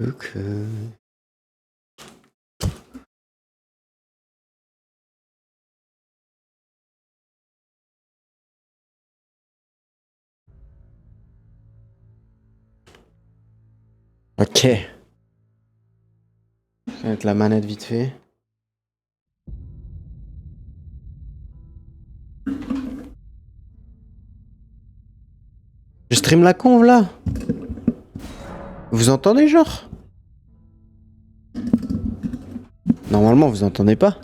Ok. Ok. Avec la manette vite fait. Je stream la conve là. Vous entendez genre? Normalement vous entendez pas.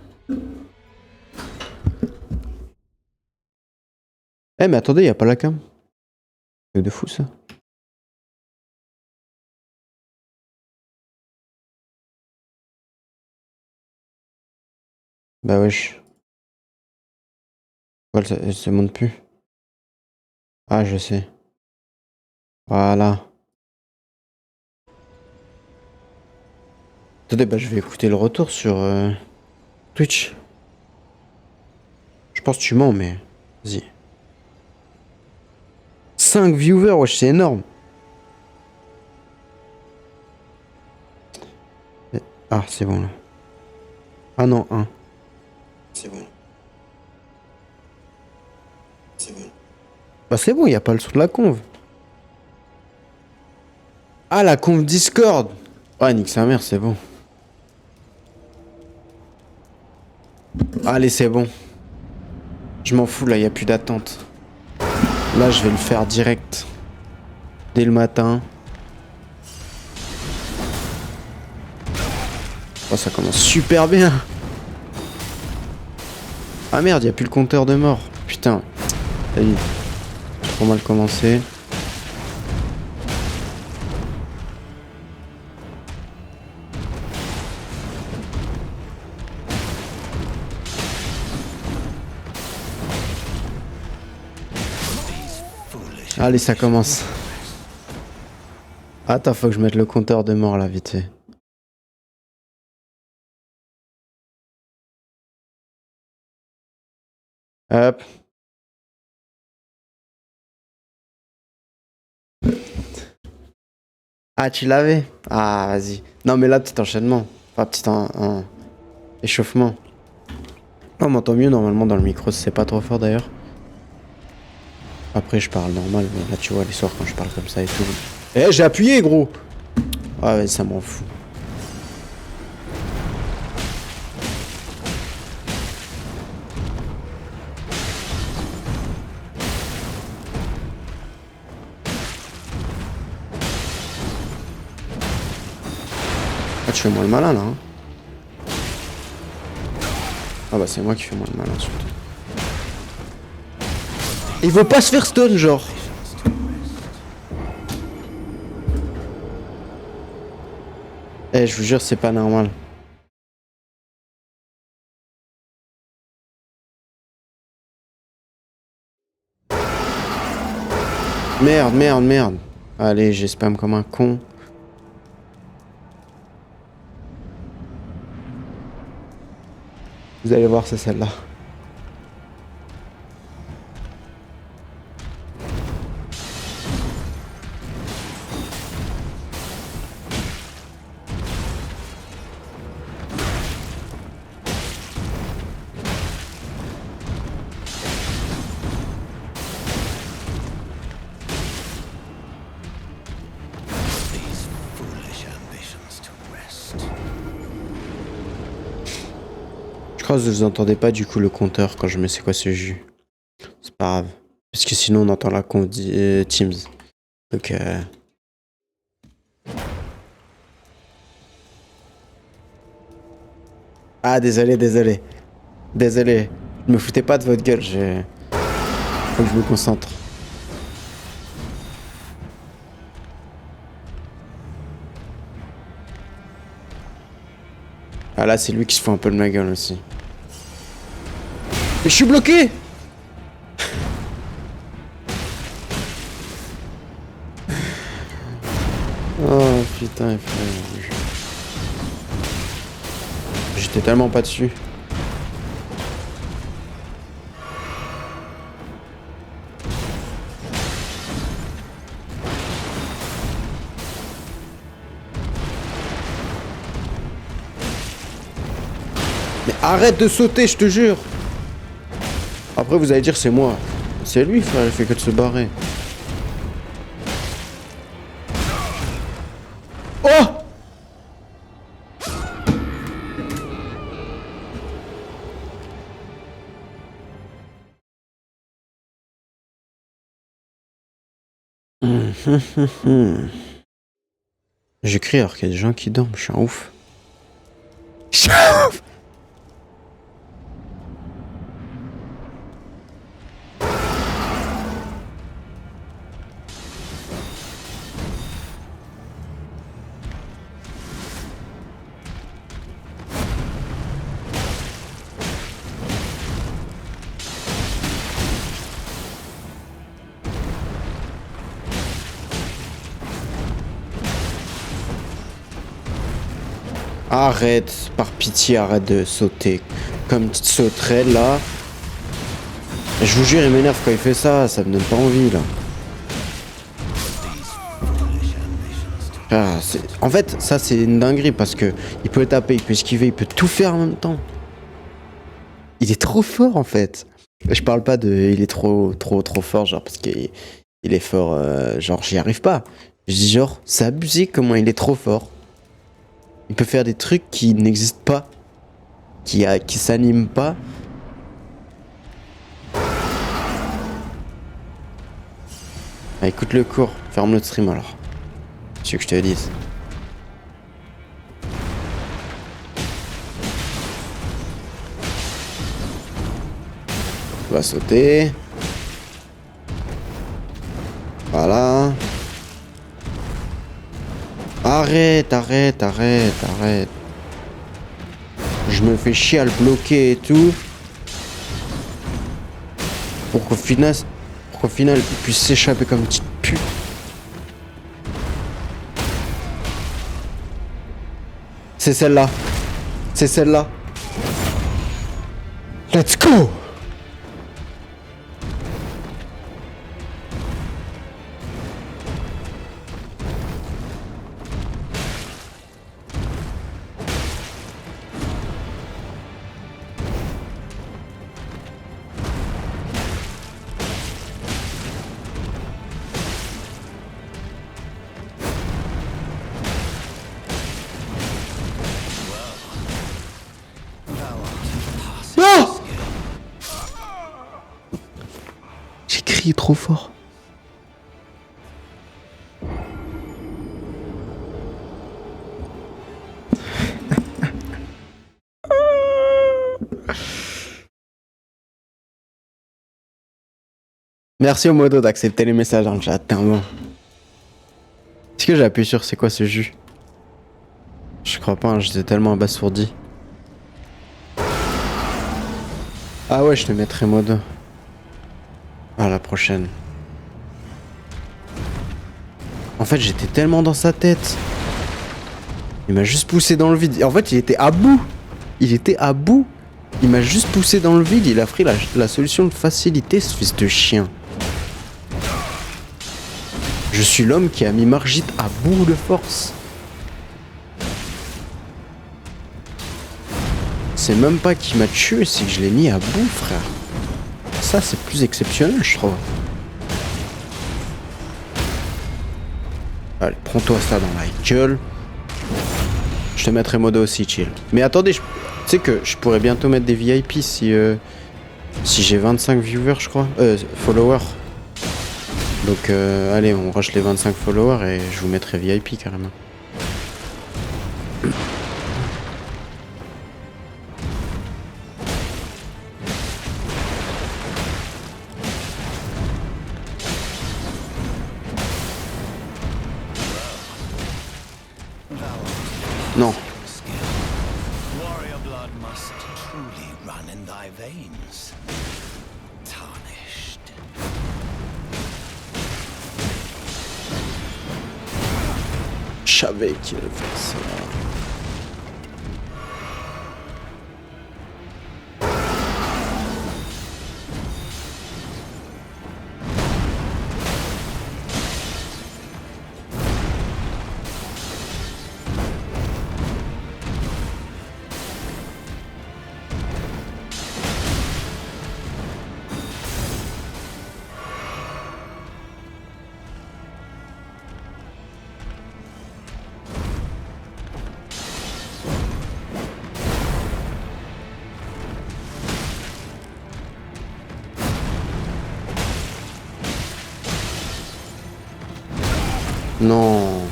Eh mais attendez, y a pas la cam. C'est de fou ça. Bah wesh. Ouais, elle se monte plus. Ah je sais. Voilà. Attendez, bah je vais écouter le retour sur Twitch. Je pense que tu mens mais... Vas-y. 5 viewers, wesh c'est énorme. Ah c'est bon là. Ah non, 1. C'est bon. C'est bon. Bah c'est bon, y a pas le son de la conve. Ah la conve Discord. Ouais nique sa mère, c'est bon. Allez c'est bon. Je m'en fous là, y a plus d'attente. Là je vais le faire direct. Dès le matin. Oh ça commence super bien. Ah merde, y a plus le compteur de mort. Putain. Salut. J'ai trop mal commencé. Allez, ça commence. Attends, faut que je mette le compteur de mort là, vite fait. Hop. Ah, tu l'avais? Ah, vas-y. Non, mais là, petit enchaînement. Enfin, petit échauffement. On m'entend mieux normalement dans le micro, c'est pas trop fort d'ailleurs. Après, je parle normal, mais là, tu vois, les soirs quand je parle comme ça et tout. Eh, j'ai appuyé, gros! Ah, ouais, ça m'en fout. Ah, tu fais moins le malin là, hein. Ah, bah, c'est moi qui fais moins le malin surtout. Il veut pas se faire stun, genre. Eh, je vous jure, c'est pas normal. Merde, merde, merde. Allez, j'ai spam comme un con. Vous allez voir, c'est celle-là. Je crois que vous entendez pas du coup le compteur quand je mets c'est quoi ce jus. C'est pas grave. Parce que sinon on entend la conf Teams. Donc Ah désolé, désolé. Désolé. Je me foutais pas de votre gueule, faut que je me concentre. Ah là c'est lui qui se fout un peu de ma gueule aussi. Mais je suis bloqué. Oh putain frère. J'étais tellement pas dessus. Arrête de sauter, je te jure. Après, vous allez dire c'est moi. C'est lui, frère, il fait que de se barrer. Oh! J'écris alors qu'il y a des gens qui dorment, je suis un ouf. Je suis un ouf. Arrête, par pitié, arrête de sauter. Comme tu sauterais là. Je vous jure, il m'énerve quand il fait ça, ça me donne pas envie là. Ah, en fait, ça c'est une dinguerie parce que il peut taper, il peut esquiver, il peut tout faire en même temps. Il est trop fort en fait. Je parle pas de il est trop fort, genre parce qu'il est fort, genre j'y arrive pas. Je dis genre, c'est abusé comment il est trop fort. Il peut faire des trucs qui n'existent pas, qui s'animent pas. Ah, écoute le cours, ferme le stream alors. C'est ce que je te dise. On va sauter. Voilà. Arrête. Je me fais chier à le bloquer et tout. Pour qu'au final, il puisse s'échapper comme une petite pute. C'est celle-là. Let's go! J'ai crié trop fort. Merci au modo d'accepter les messages dans le chat, t'es un bon. Est-ce que j'ai appuyé sur c'est quoi ce jus? Je crois pas, hein, j'étais tellement abasourdi. Ah ouais, je te mettrai modo. À la prochaine. En fait, j'étais tellement dans sa tête. Il m'a juste poussé dans le vide. En fait, il était à bout. Il m'a juste poussé dans le vide. Il a pris la solution de facilité, ce fils de chien. Je suis l'homme qui a mis Margit à bout de force. C'est même pas qu'il m'a tué, c'est que je l'ai mis à bout, frère. Ça, c'est plus exceptionnel, je trouve. Allez, prends-toi ça dans la gueule. Je te mettrai modo aussi, chill. Mais attendez, tu sais que je pourrais bientôt mettre des VIP si j'ai 25 viewers, je crois. Followers. Donc, allez, on rush les 25 followers et je vous mettrai VIP carrément. Non. Je savais qu'il allait faire ça. Non.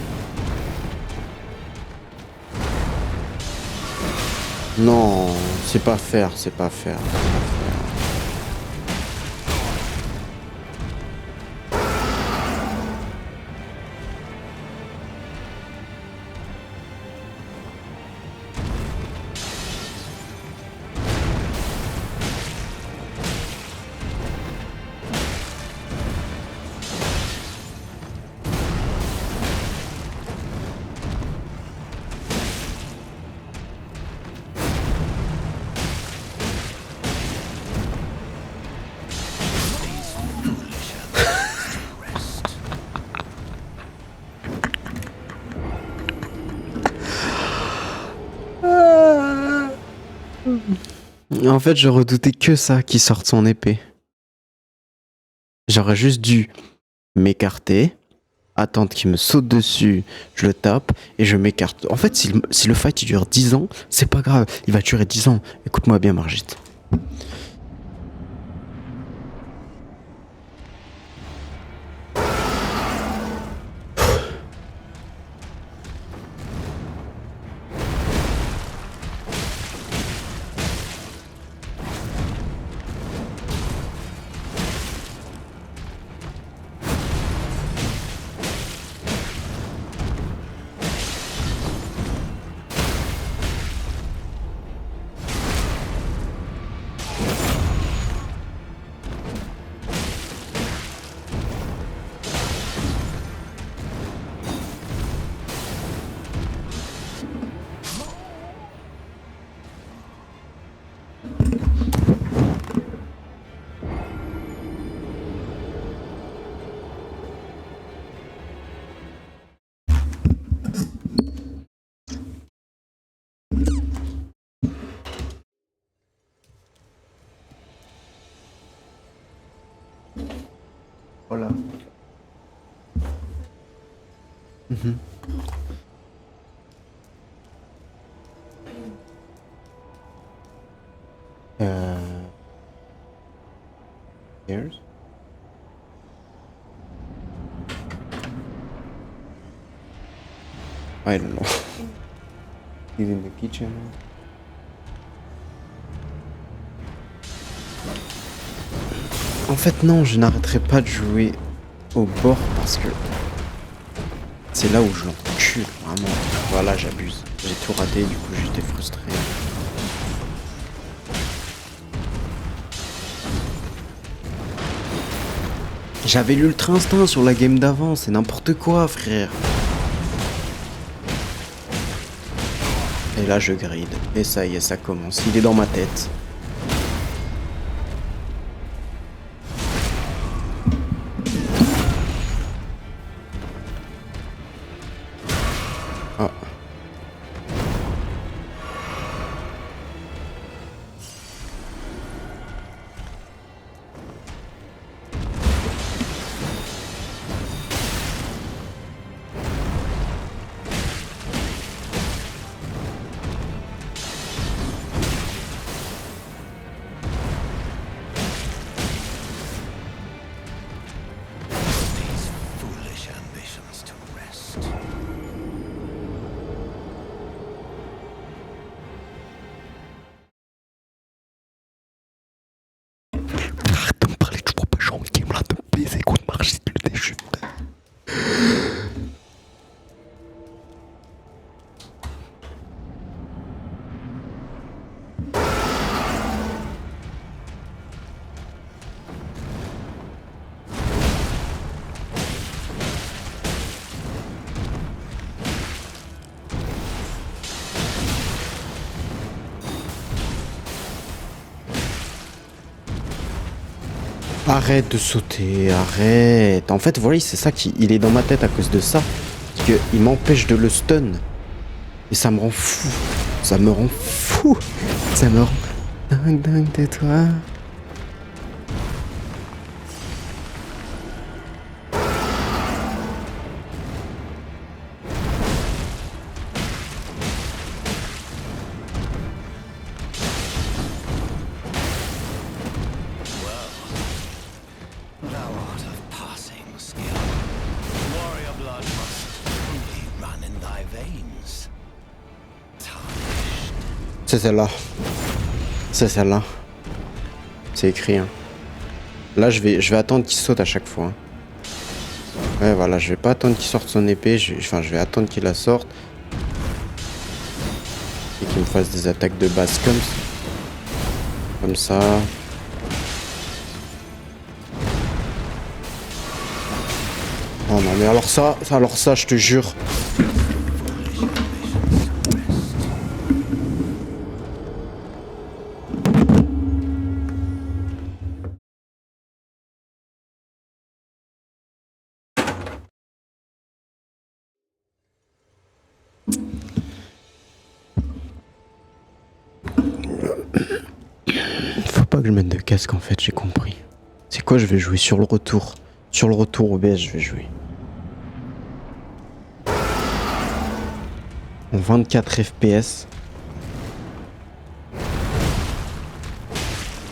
Non, c'est pas faire, c'est pas faire. En fait, je redoutais que ça, qu'il sorte son épée. J'aurais juste dû m'écarter, attendre qu'il me saute dessus, je le tape et je m'écarte. En fait, si le fight il dure 10 ans, c'est pas grave, il va durer 10 ans. Écoute-moi bien, Margit. Voilà. Here's. I don't know. He's in the kitchen. En fait, non, je n'arrêterai pas de jouer au bord parce que c'est là où je l'encule, vraiment. Voilà, j'abuse. J'ai tout raté, du coup j'étais frustré. J'avais l'ultra instinct sur la game d'avant, c'est n'importe quoi, frère. Et là, je gride. Et ça y est, ça commence. Il est dans ma tête. Ah. Arrête de me parler, tu vois pas, je suis en game là, de me baiser contre Margit, le déchute. Arrête de sauter, arrête. En fait, voilà, c'est ça il est dans ma tête à cause de ça. Parce qu'il m'empêche de le stun. Et ça me rend fou. Ça me rend fou. Ça me rend dingue de toi. Thou art of passing skill. Warrior blood must C'est celle-là. C'est celle-là. C'est écrit. Hein. Là, je vais attendre qu'il saute à chaque fois. Hein. Ouais, voilà, je vais pas attendre qu'il sorte son épée. Je vais attendre qu'il la sorte. Et qu'il me fasse des attaques de base comme ça. Oh non, mais alors ça, je te jure. Faut pas que je mette de casque en fait, j'ai compris. C'est quoi, je vais jouer sur le retour. Sur le retour OBS, je vais jouer. En 24 FPS.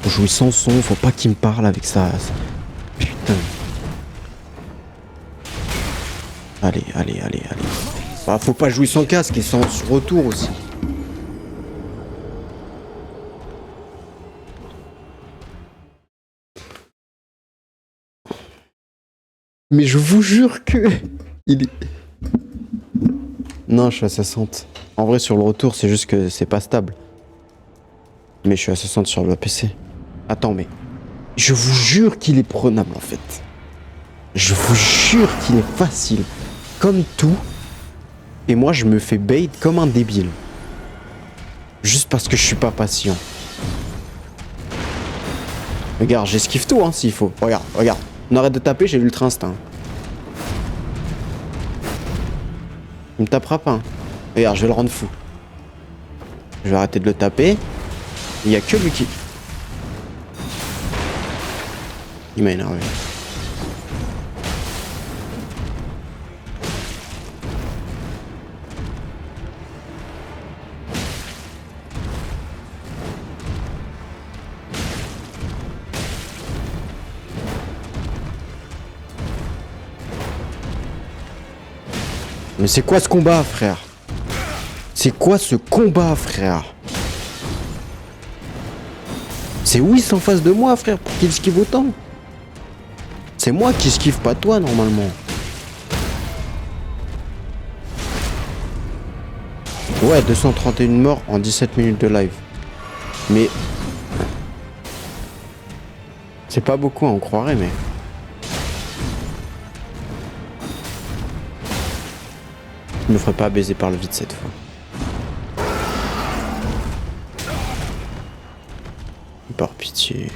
Faut jouer sans son, faut pas qu'il me parle avec ça. Putain. Allez. Bah, faut pas jouer sans casque et sans retour aussi. Mais je vous jure que... Il est... Non, je suis à 60. En vrai, sur le retour, c'est juste que c'est pas stable. Mais je suis à 60 sur le PC. Attends, mais... Je vous jure qu'il est prenable, en fait. Je vous jure qu'il est facile. Comme tout. Et moi, je me fais bait comme un débile. Juste parce que je suis pas patient. Regarde, j'esquive tout, hein, s'il faut. Regarde. On arrête de taper, j'ai l'ultra instinct. Il me tapera pas. Hein. Regarde, je vais le rendre fou. Je vais arrêter de le taper. Il y a que lui qui... Il m'a énervé. Mais c'est quoi ce combat, frère? C'est quoi ce combat, frère? C'est Whis en face de moi, frère, pour qu'il esquive autant. C'est moi qui esquive, pas toi, normalement. Ouais, 231 morts en 17 minutes de live. Mais... C'est pas beaucoup, on croirait, mais... Je me ferai pas baiser par le vide cette fois. Par pitié.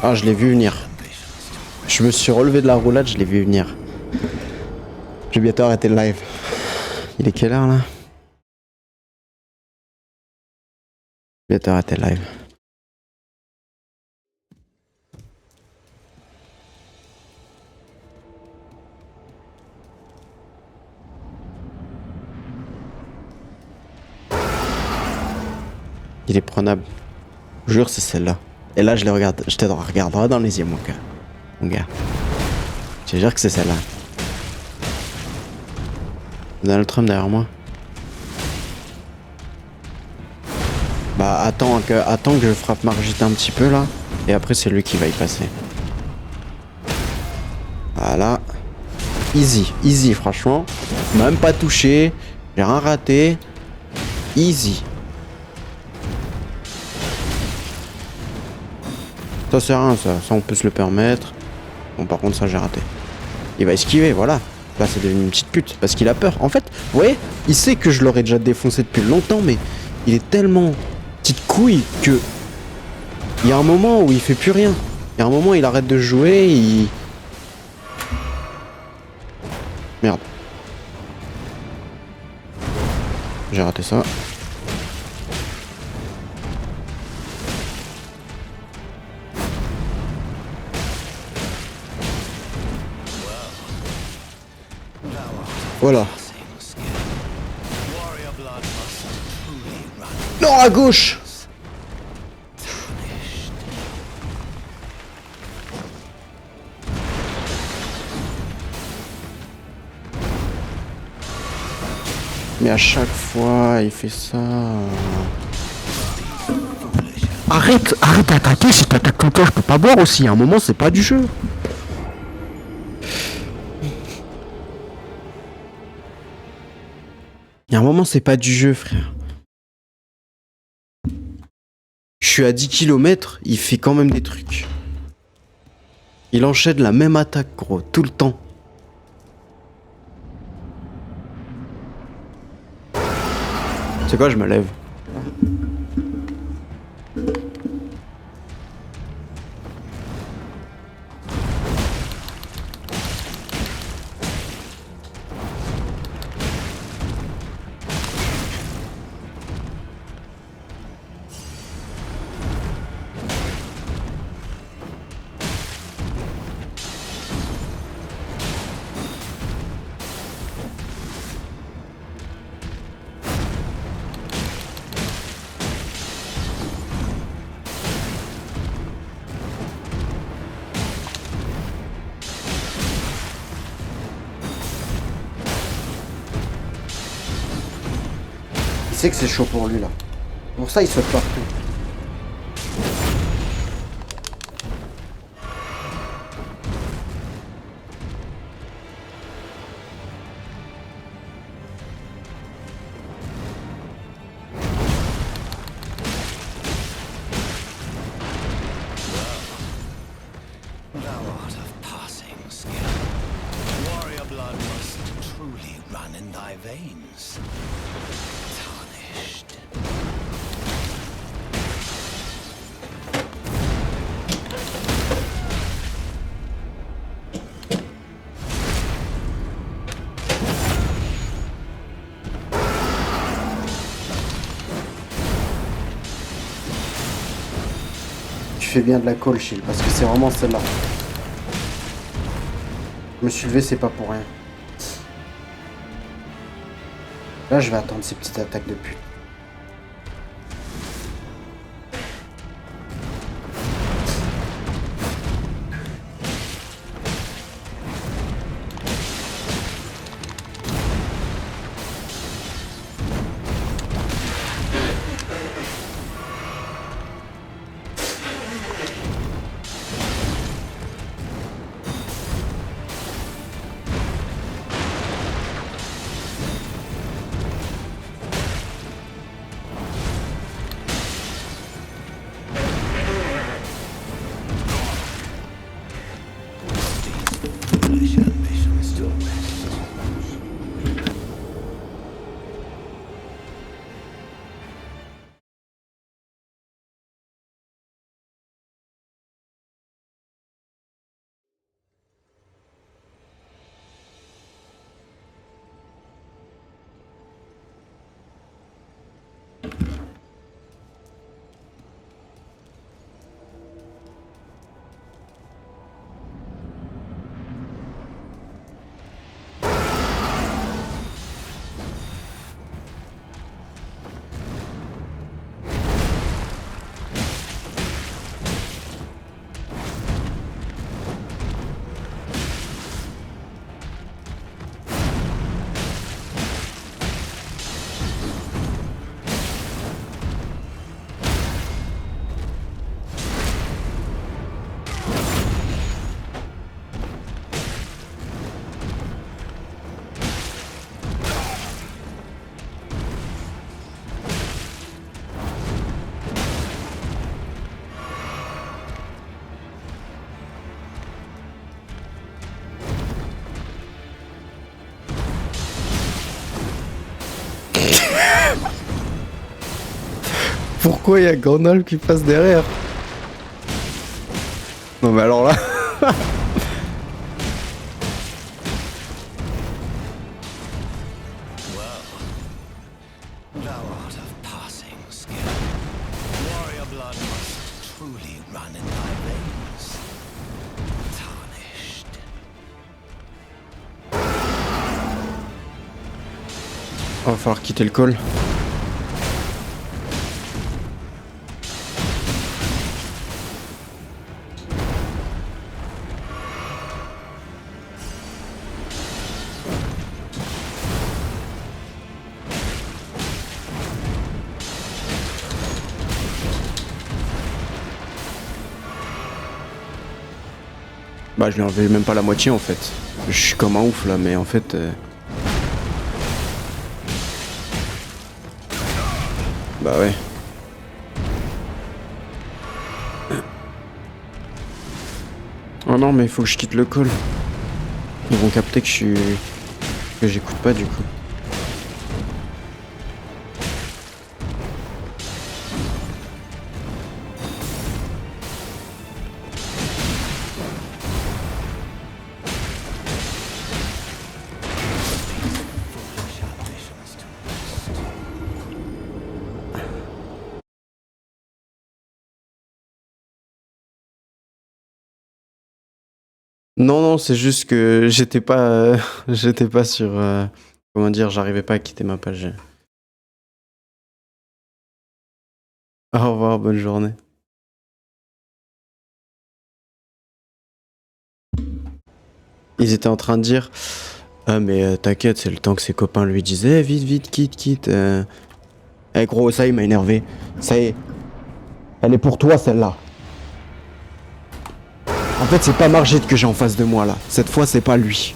Ah, je l'ai vu venir. Je me suis relevé de la roulade, je l'ai vu venir. Je vais bientôt arrêter le live. Il est quelle heure là? Bientôt arrêter le live. Il est prenable. Je jure, c'est celle-là. Et là, je les regarde. Je te regarderai dans les yeux, mon gars. Je te jure que c'est celle-là. Donald Trump derrière moi. Bah, attends que je frappe Margit un petit peu là. Et après, c'est lui qui va y passer. Voilà. Easy, franchement. Même pas touché. J'ai rien raté. Easy. Ça c'est rien, ça on peut se le permettre. Bon, par contre ça j'ai raté. Il va esquiver, voilà. Là c'est devenu une petite pute parce qu'il a peur. En fait, vous voyez, il sait que je l'aurais déjà défoncé depuis longtemps, mais il est tellement petite couille que il y a un moment où il fait plus rien. Il y a un moment où il arrête de jouer, il... Merde. J'ai raté ça. Voilà. Non, à gauche. Mais à chaque fois, il fait ça. Arrête d'attaquer. Si t'attaques tout le temps, je peux pas boire aussi. À un moment, c'est pas du jeu. Il y a un moment, c'est pas du jeu, frère. Je suis à 10 km, il fait quand même des trucs. Il enchaîne la même attaque, gros, tout le temps. C'est quoi, je me lève. Il sait que c'est chaud pour lui, là. Pour ça, il saute partout. Tu fais bien de la colle, Shield, parce que c'est vraiment celle-là. Je me suis levé, c'est pas pour rien. Là, je vais attendre ces petites attaques de pute. Pourquoi il y a Gandalf qui passe derrière? Non mais alors là... Va falloir quitter le col. Bah je lui ai enlevé même pas la moitié en fait. Je suis comme un ouf là, mais en fait... Bah ouais. Oh non mais il faut que je quitte le call. Ils vont capter que je suis... que j'écoute pas du coup. Non, non, c'est juste que j'étais pas, j'étais pas sur, comment dire, j'arrivais pas à quitter ma page. Au revoir, bonne journée. Ils étaient en train de dire, ah mais t'inquiète, c'est le temps que ses copains lui disaient, vite, vite, quitte, quitte. Eh gros, ça y est, il m'a énervé. Ça y est, elle est pour toi celle-là. En fait, c'est pas Margit que j'ai en face de moi là. Cette fois, c'est pas lui.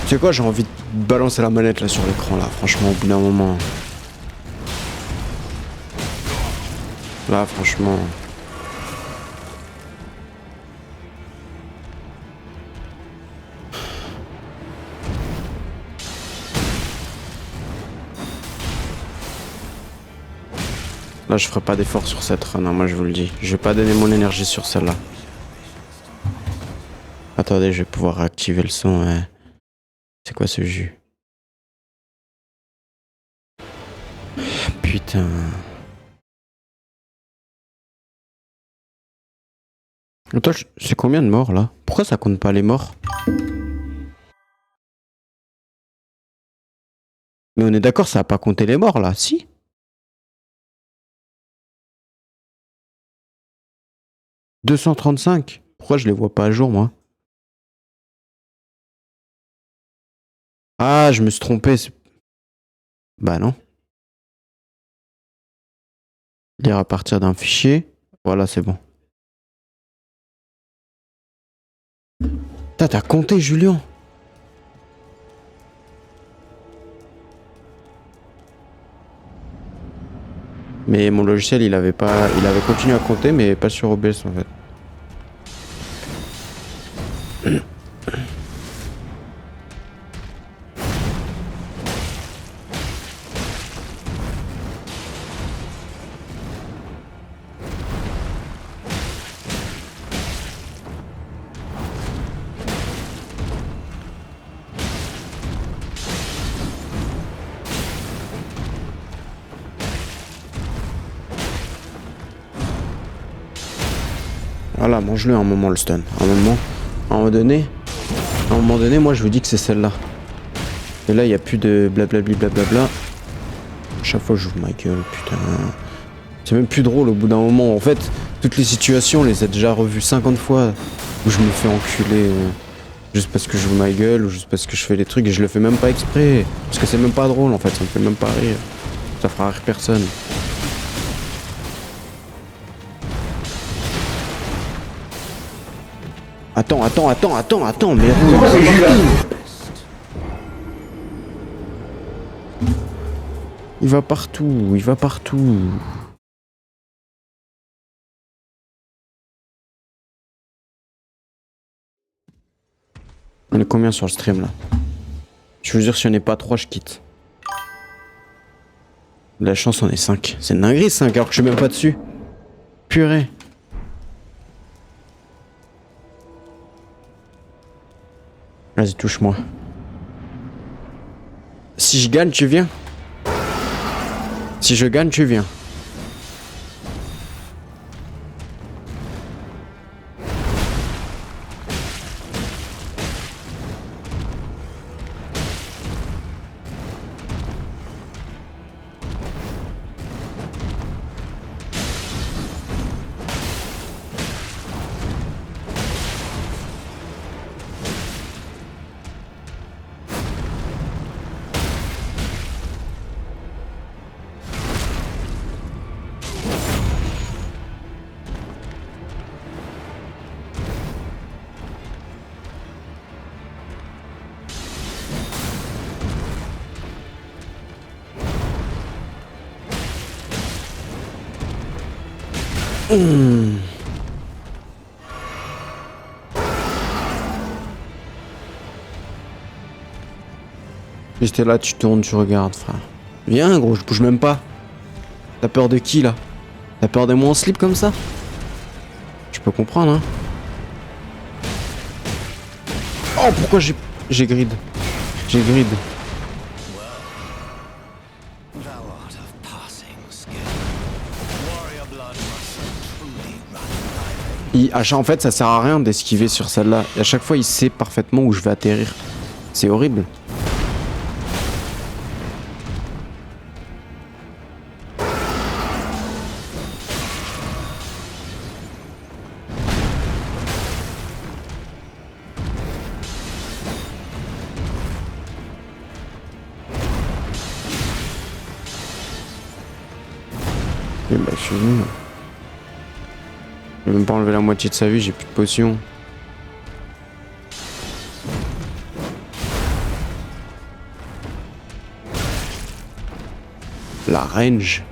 Tu sais quoi, j'ai envie de balancer la manette là sur l'écran là, franchement, au bout d'un moment. Là, franchement. Là, je ferai pas d'effort sur cette run, hein, moi je vous le dis. Je vais pas donner mon énergie sur celle-là. Attendez, je vais pouvoir activer le son. C'est quoi ce jus? Putain. Attends, c'est combien de morts là? Pourquoi ça compte pas les morts? Mais on est d'accord, ça a pas compté les morts là, si? « 235. Pourquoi je les vois pas à jour moi? Ah, je me suis trompé. Bah non. Lire à partir d'un fichier. Voilà, c'est bon. T'as compté, Julien? Mais mon logiciel, il avait continué à compter, mais pas sur OBS en fait. Voilà, mange-le un moment le stun. À un moment donné, moi je vous dis que c'est celle-là. Et là, il n'y a plus de blablabli blablabla. Chaque fois, j'ouvre ma gueule, putain. C'est même plus drôle au bout d'un moment. En fait, toutes les situations, on les a déjà revues 50 fois. Où je me fais enculer juste parce que je joue ma gueule ou juste parce que je fais des trucs et je le fais même pas exprès. Parce que c'est même pas drôle en fait, ça me fait même pas rire. Ça fera rire personne. Attends, mais... Il va partout, il va partout. On est combien sur le stream là? Je veux dire, si on n'est pas 3, je quitte. La chance, on est 5. C'est une dinguerie 5 alors que je suis même pas dessus. Purée. Vas-y, touche-moi. Si je gagne, tu viens. Si je gagne, tu viens. J'étais là, tu tournes, tu regardes, frère. Viens, gros, je bouge même pas. T'as peur de qui, là? T'as peur de moi en slip comme ça? Je peux comprendre, hein. Oh, pourquoi j'ai grid? J'ai grid. En fait, ça sert à rien d'esquiver sur celle-là. Et à chaque fois, il sait parfaitement où je vais atterrir. C'est horrible. Et bah, je suis venu. J'ai même pas enlevé la moitié de sa vie, j'ai plus de potions. La range.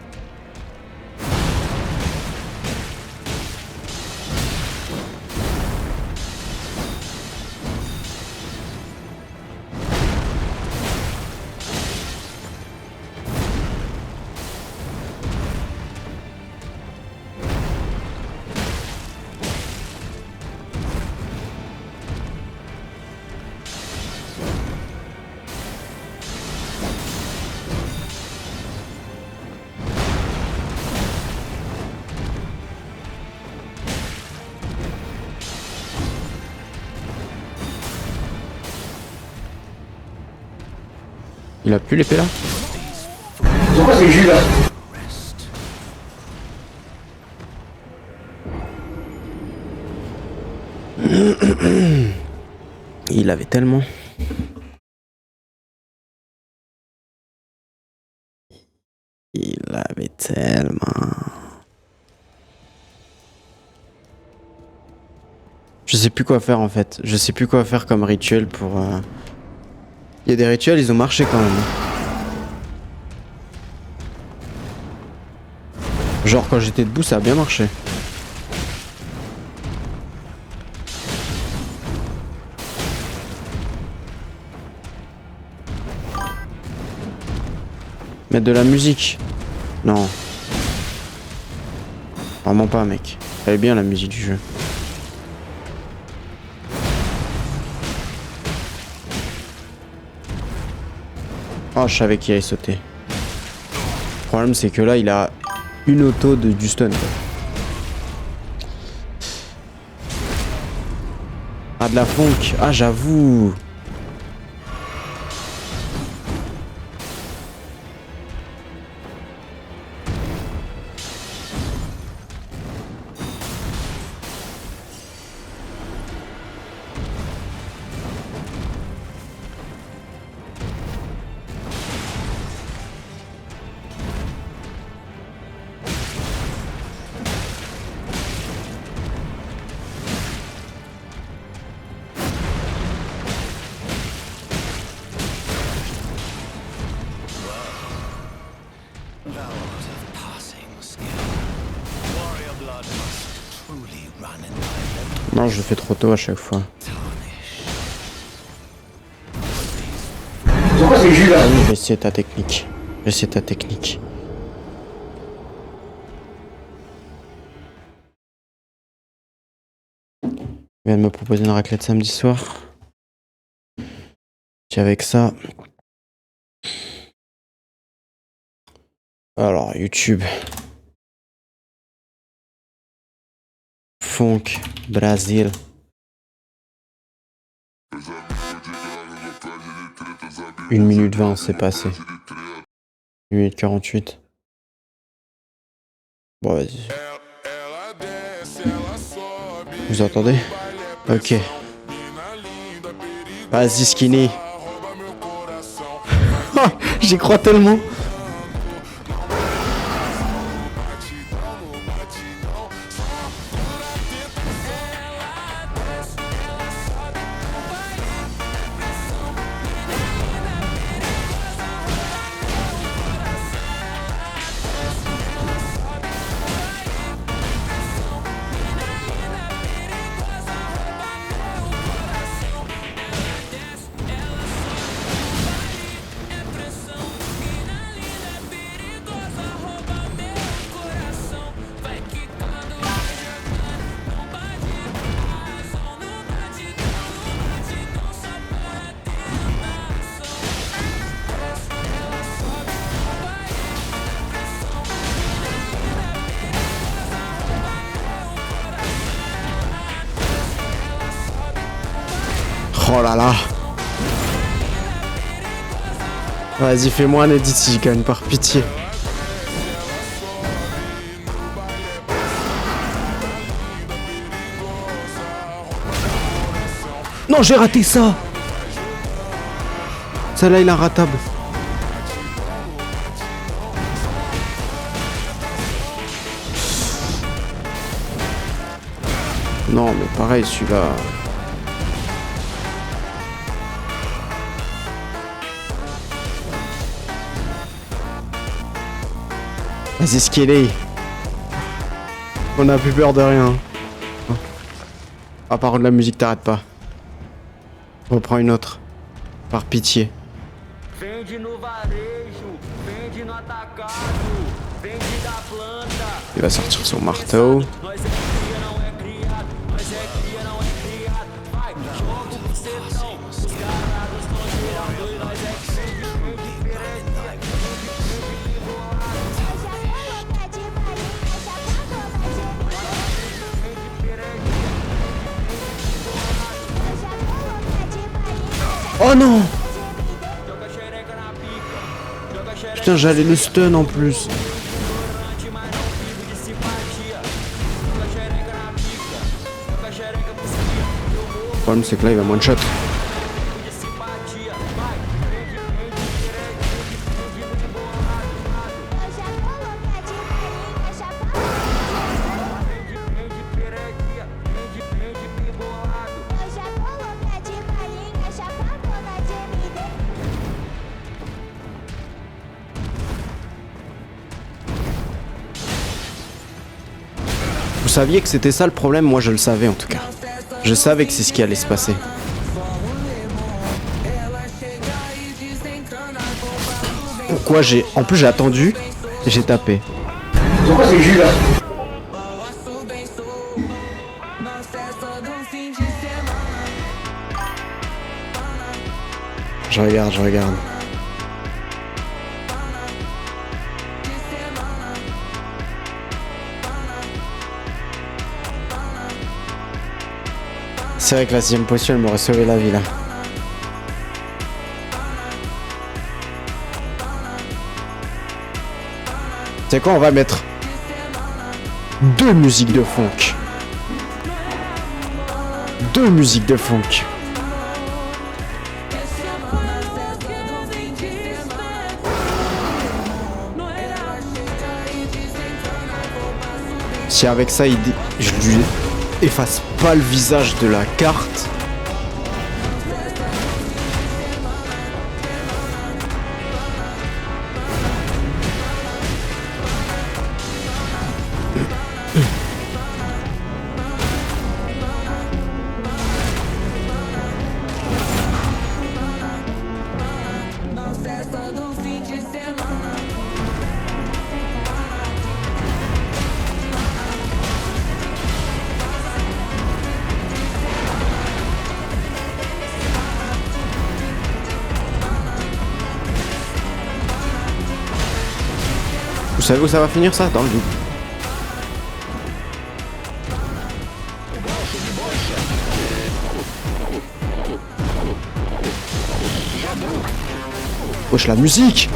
Il a plus l'épée là? Pourquoi c'est Jules là? Il avait tellement. Il avait tellement. Je sais plus quoi faire en fait. Je sais plus quoi faire comme rituel pour... Il y a des rituels, ils ont marché quand même. Genre quand j'étais debout, ça a bien marché. Mettre de la musique? Non. Vraiment pas, mec. Elle est bien la musique du jeu. Oh, je savais qu'il allait sauter. Le problème, c'est que là, il a une auto du stun. Ah, de la funk. Ah, j'avoue. Non, je le fais trop tôt à chaque fois. Pourquoi c'est Jules là? Allez, je vais essayer ta technique. Je vais essayer ta technique. Il vient de me proposer une raclette samedi soir. Puis avec ça... Alors, YouTube. Funk, Brésil. 1 minute 20, c'est passé. 1 minute 48. Bon, vas-y. Vous entendez? Ok. Vas-y, Skinny. J'y crois tellement. Oh là là. Vas-y, fais-moi un edit si je gagne, par pitié. Non, j'ai raté ça. Celle-là, il est ratable. Non, mais pareil, celui-là... Vas-y, Skelly. On a plus peur de rien. À part de la musique, t'arrêtes pas. Reprends une autre. Par pitié. Il va sortir son marteau. Oh non! Putain, j'allais le stun en plus. Le problème c'est que là il va one shot. Vous saviez que c'était ça le problème? Moi je le savais en tout cas. Je savais que c'est ce qui allait se passer. Pourquoi j'ai... En plus j'ai attendu et j'ai tapé. Pourquoi c'est Jules là? Je regarde, je regarde. C'est vrai que la 6ème potion elle m'aurait sauvé la vie là. Tu sais quoi, on va mettre 2 musiques de funk. 2 musiques de funk. Si avec ça je lui efface pas le visage de la carte. Vous savez où ça va finir ça? Dans le vide. Wesh, la musique!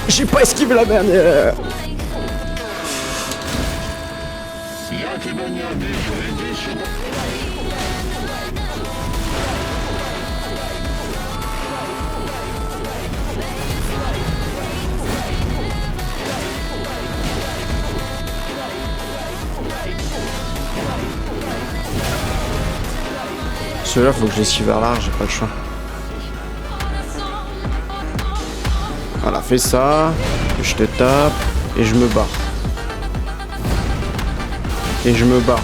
J'ai pas esquivé la dernière! Celui-là, faut que je l'esquive vers l'arche, j'ai pas le choix. Voilà, fais ça, je te tape, et je me barre. Et je me barre.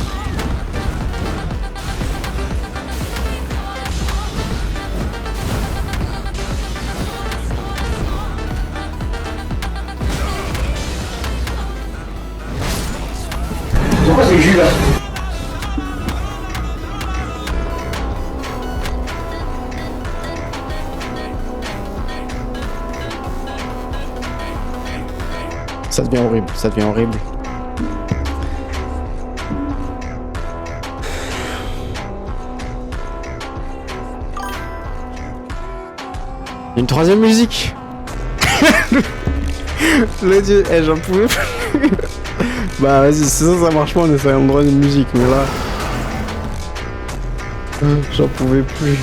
Pourquoi c'est Jules là? Ça devient horrible, ça devient horrible. Une troisième musique. Le dieu, j'en pouvais plus. Bah vas-y, si ça marche pas, on essaie un droit d'une musique, mais là... J'en pouvais plus.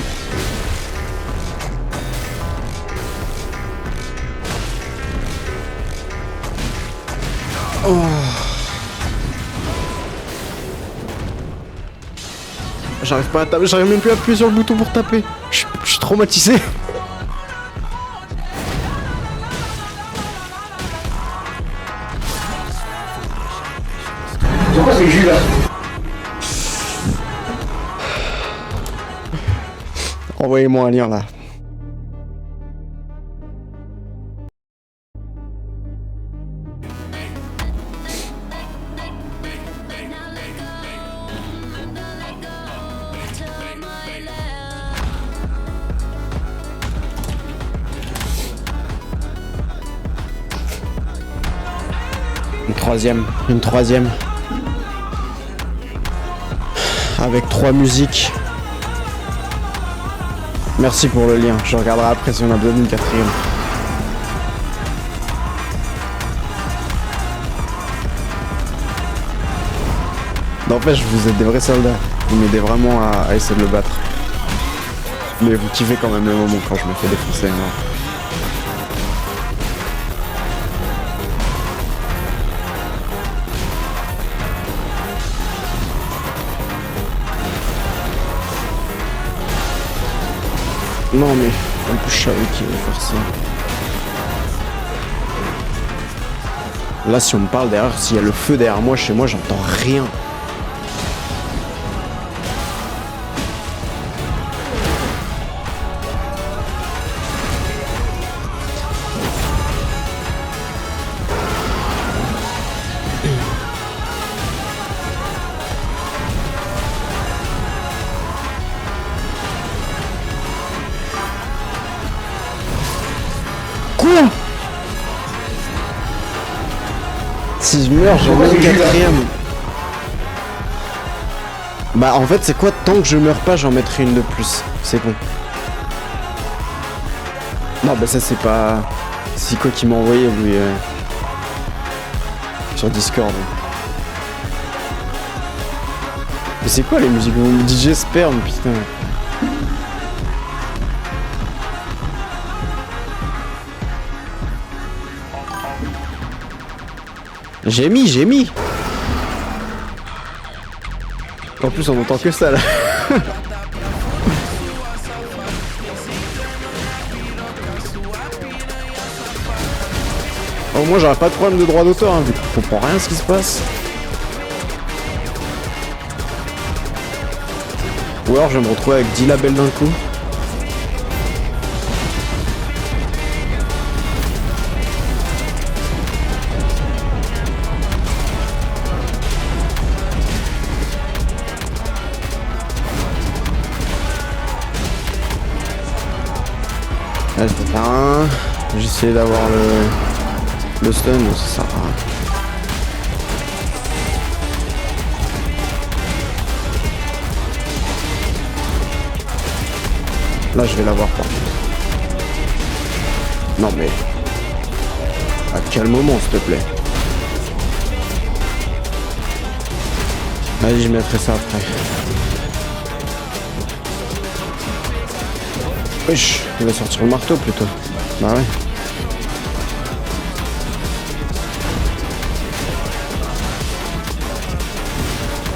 Oh. J'arrive pas à taper, j'arrive même plus à appuyer sur le bouton pour taper. Je suis traumatisé. Pourquoi c'est jus là? Envoyez-moi un lien là. Une troisième. Avec 3 musiques. Merci pour le lien, je regarderai après si on a besoin d'une 4e. N'empêche, vous êtes des vrais soldats. Vous m'aidez vraiment à essayer de le battre. Mais vous kiffez quand même le moment quand je me fais défoncer. Hein. Non mais, en plus je savais qu'il allait faire ça. Là si on me parle derrière, s'il y a le feu derrière moi, chez moi, j'entends rien. Quoi? Si je meurs, j'en mets une 4e. Bah en fait c'est quoi, tant que je meurs pas j'en mettrai une de plus. C'est bon. Non bah ça c'est pas... C'est quoi qui m'a envoyé lui sur Discord. Mais c'est quoi les musiques? DJ Sperm putain. J'ai mis. En plus on entend que ça là. Au moins j'aurai pas de problème de droit d'auteur, hein, vu que je comprends rien à ce qui se passe. Ou alors je vais me retrouver avec 10 labels d'un coup. Là je vais faire un. J'ai essayé d'avoir le stun, mais ça sert à rien. Là je vais l'avoir par contre. Non mais... À quel moment s'il te plaît? Vas-y je mettrai ça après. Wesh, il va sortir le marteau plutôt. Bah ouais.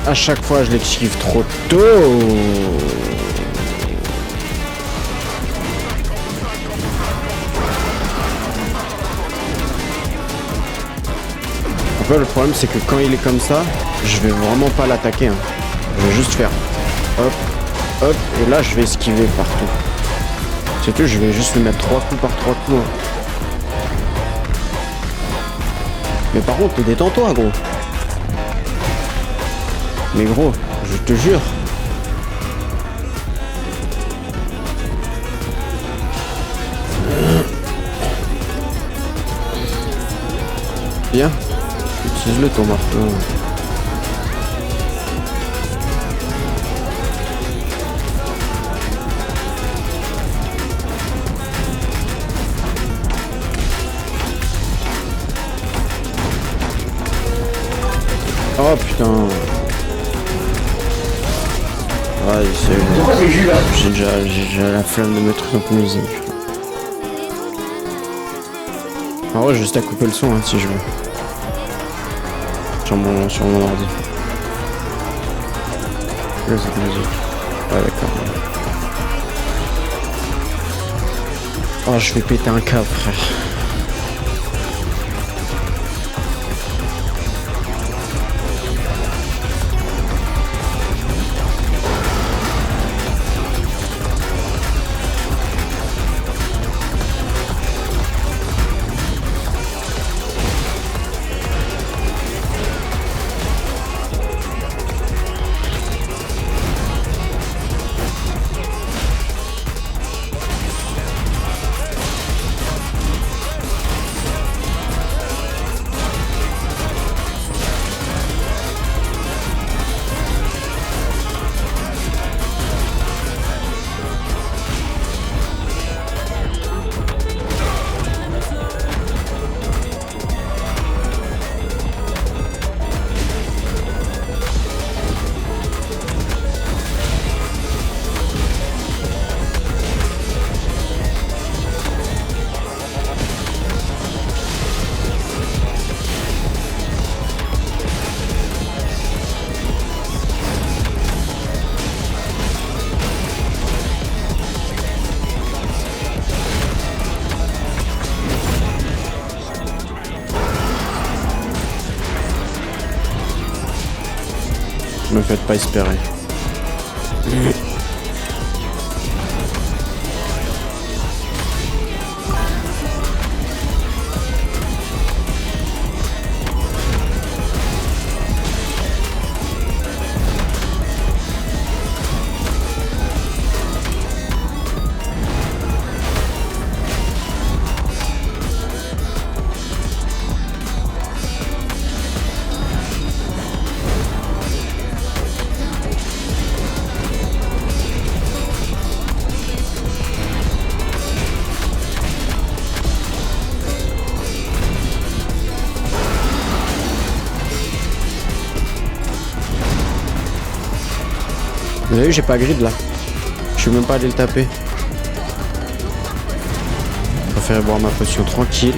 À chaque fois je l'esquive trop tôt. En fait le problème c'est que quand il est comme ça, je vais vraiment pas l'attaquer. Hein. Je vais juste faire hop, hop, et là je vais esquiver partout. C'est tout, je vais juste lui mettre 3 coups par 3 coups. Hein. Mais par contre, détends-toi, gros. Mais gros, je te jure. Bien. Utilise-le ton marteau. Oh putain. Ouais, C'est quoi ces jus là? j'ai la flemme de mettre toute musique. En vrai, j'ai juste à couper le son hein, si je veux. Sur mon ordi. Là, cette musique. Ouais, d'accord. Oh, je vais péter un câble, frère. Me faites pas espérer. Vous avez vu, j'ai pas grid là. Je suis même pas allé le taper. Je préfère boire ma potion tranquille.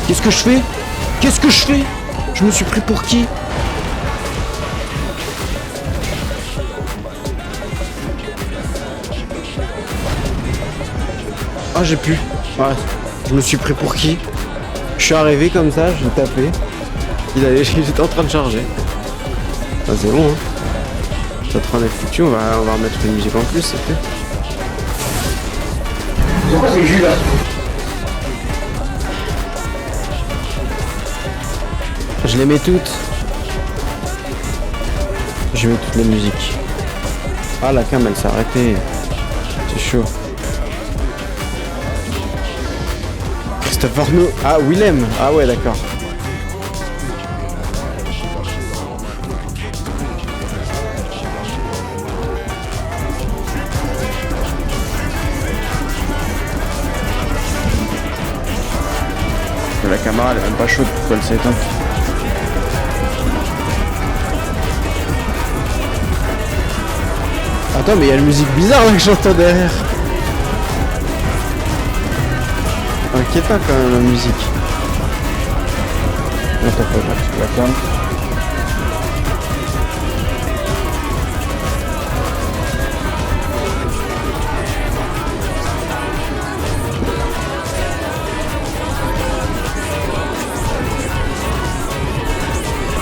Qu'est-ce que je fais? Qu'est-ce que je fais? Je me suis pris pour qui? Ah, j'ai pu. Ouais. Je me suis pris pour qui? Je suis arrivé comme ça, je l'ai tapé. Il était en train de charger. Ah, c'est bon, hein. C'est en train d'être foutu, on va remettre une musique en plus, c'est fait. C'est quoi ces jus là? Je les mets toutes. Je mets toutes les musiques. Ah, la cam elle s'est arrêtée. C'est chaud. Christophe Arnaud. Ah, Willem. Ah ouais, d'accord. La caméra elle est même pas chaude, pourquoi elle s'est éteinte? Attends, mais il y a une musique bizarre là que j'entends derrière. Inquiétant quand même la musique. Attends, faut pas que tu la fermes.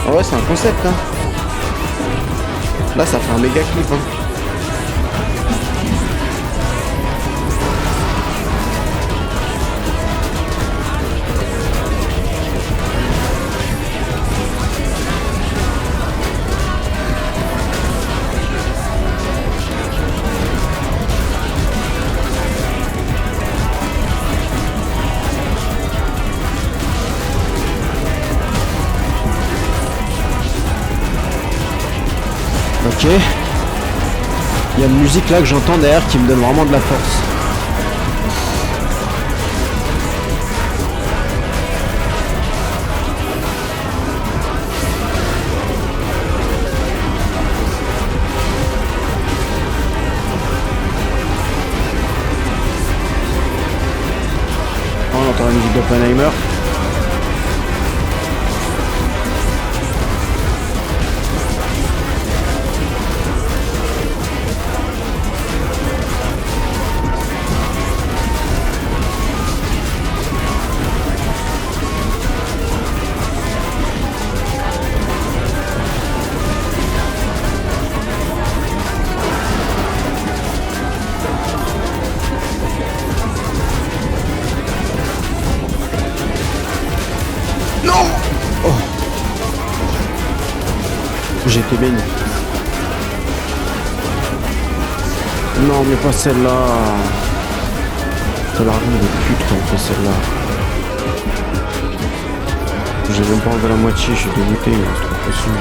Ah ouais, c'est un concept, hein. Là, ça fait un méga clip, hein. Ok. Il y a une musique là que j'entends derrière qui me donne vraiment de la force. Oh, on entend la musique d'Oppenheimer. J'ai été béni. Non, mais pas celle-là. Ça l'arme de pute quand on fait celle-là. J'ai même pas enlevé la moitié, je suis dégoûté, c'est trop possible.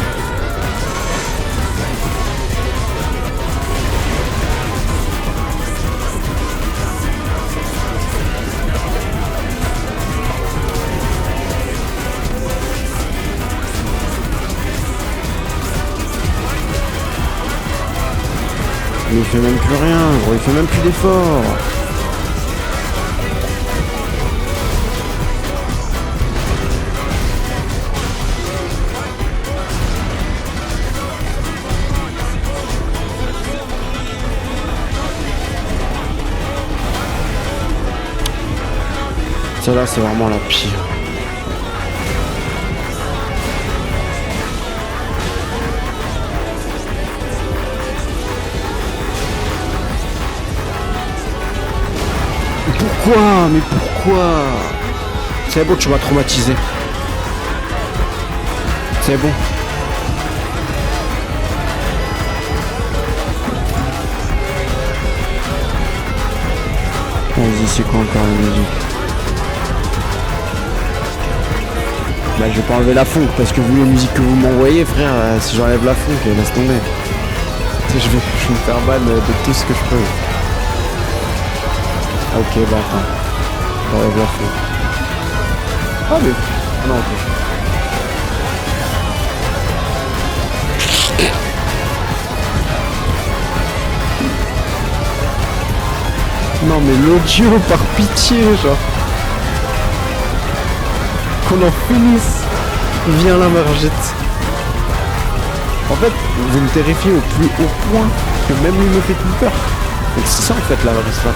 Mais il fait même plus rien, gros, il fait même plus d'efforts. Celle-là, c'est vraiment la pire. Pourquoi? Mais pourquoi? C'est bon, tu m'as traumatisé. C'est bon. Vas-y, c'est quoi encore la musique? Bah, je vais pas enlever la funk parce que vu les musiques que vous m'envoyez, frère, si j'enlève la funk, laisse tomber. Je vais me faire ban de tout ce que je peux. Ok, bah attends. J'enlève la funk. Ah, mais. Non, ok. Non, mais l'audio, par pitié, genre. Qu'on en finisse. Viens là, Margette. En fait, vous me terrifiez au plus haut point que même lui me fait plus peur. Donc c'est ça en fait la vraie histoire.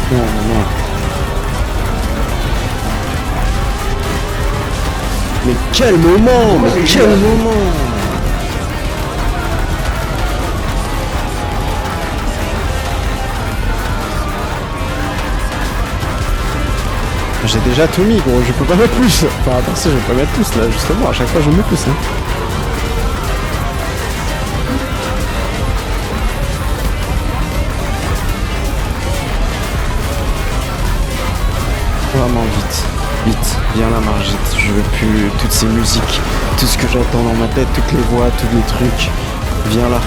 Non, non, non. Mais quel moment! Mais quel moment! J'ai déjà tout mis, gros, je peux pas mettre plus. Enfin, attention, je vais pas mettre plus là, justement, à chaque fois je mets plus. Hein. Vraiment vite, viens là, Margette, je veux plus toutes ces musiques, tout ce que j'entends dans ma tête, toutes les voix, tous les trucs. Viens là,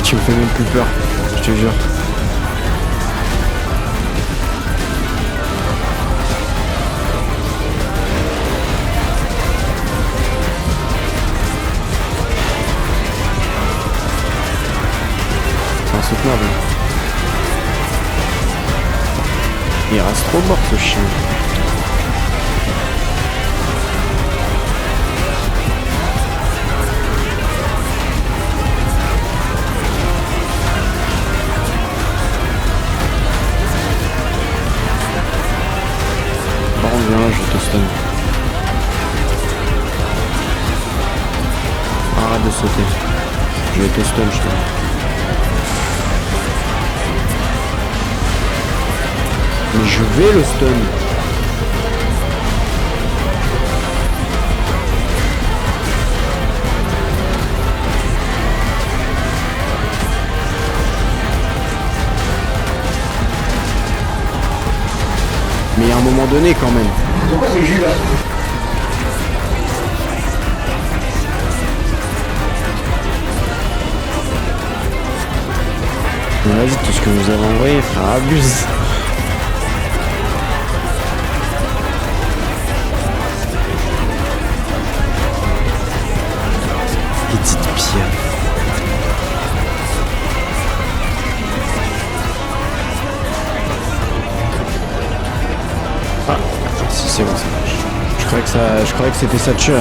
tu me fais même plus peur, je te jure. C'est insoutenable. Il reste trop mort ce chien. stun. Arrête de sauter. Je vais te stun, je t'en. Mais je vais le stun. Mais à un moment donné quand même. Pourquoi c'est Jules là? Mais vas-y, tout ce que vous avez envoyé, frère, abuse. Petite pierre. Ah, si c'est bon, ça marche. Je croyais que c'était ça de tuer.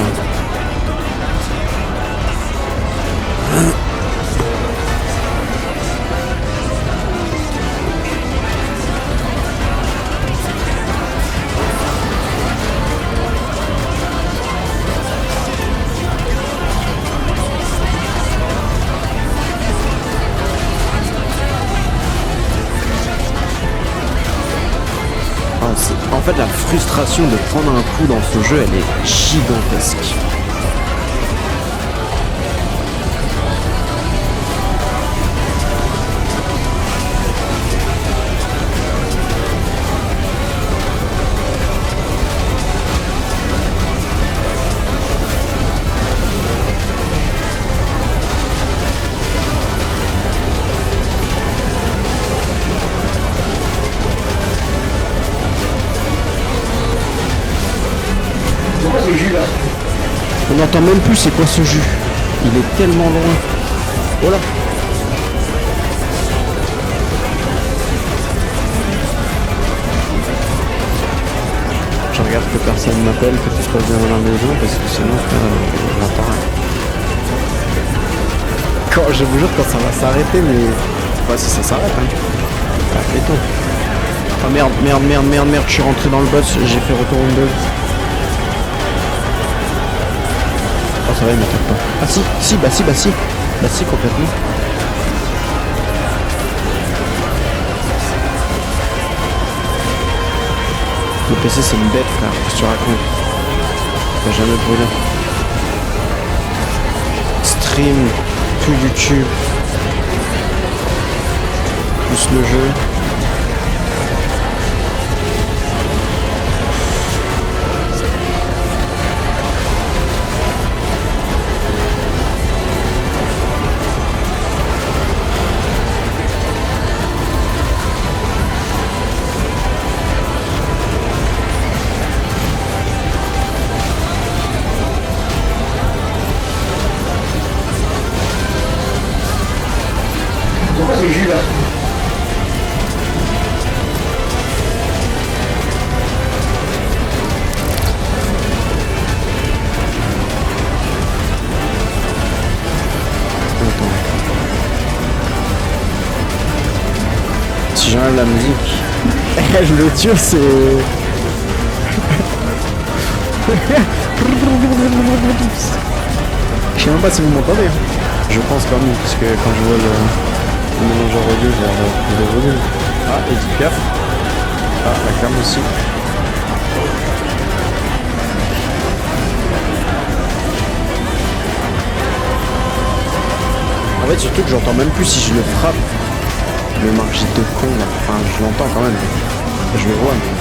En fait, la frustration de prendre un coup dans ce jeu, elle est gigantesque. Pourquoi c'est Jules là? On n'entend même plus c'est quoi ce jus. Il est tellement loin. Voilà. Je regarde que personne m'appelle, que tout se passe bien dans la maison, parce que sinon, on n'entend rien. Quand, je vous jure, quand ça va s'arrêter, mais... Enfin, si ça s'arrête, hein. Ah, mettons. Ah merde, je suis rentré dans le boss, j'ai fait retour Windows. Oh ça va, il m'attaque pas. Ah si, bah si, complètement. Le PC c'est une bête frère, qu'est-ce que tu racontes? T'as jamais brûlé. Stream, tout YouTube, plus le jeu. Pourquoi c'est Jules là? Si j'enlève la musique, le tir c'est... Je sais même pas si vous m'entendez. Je pense pas mieux, parce que quand je vois le mélangeur audio, j'ai plus de volume. Ah, Edith Piaf. Ah, la cam aussi. En fait, surtout que j'entends même plus si je le frappe. Le margit de con là. Enfin, je l'entends quand même. Je le vois, mais...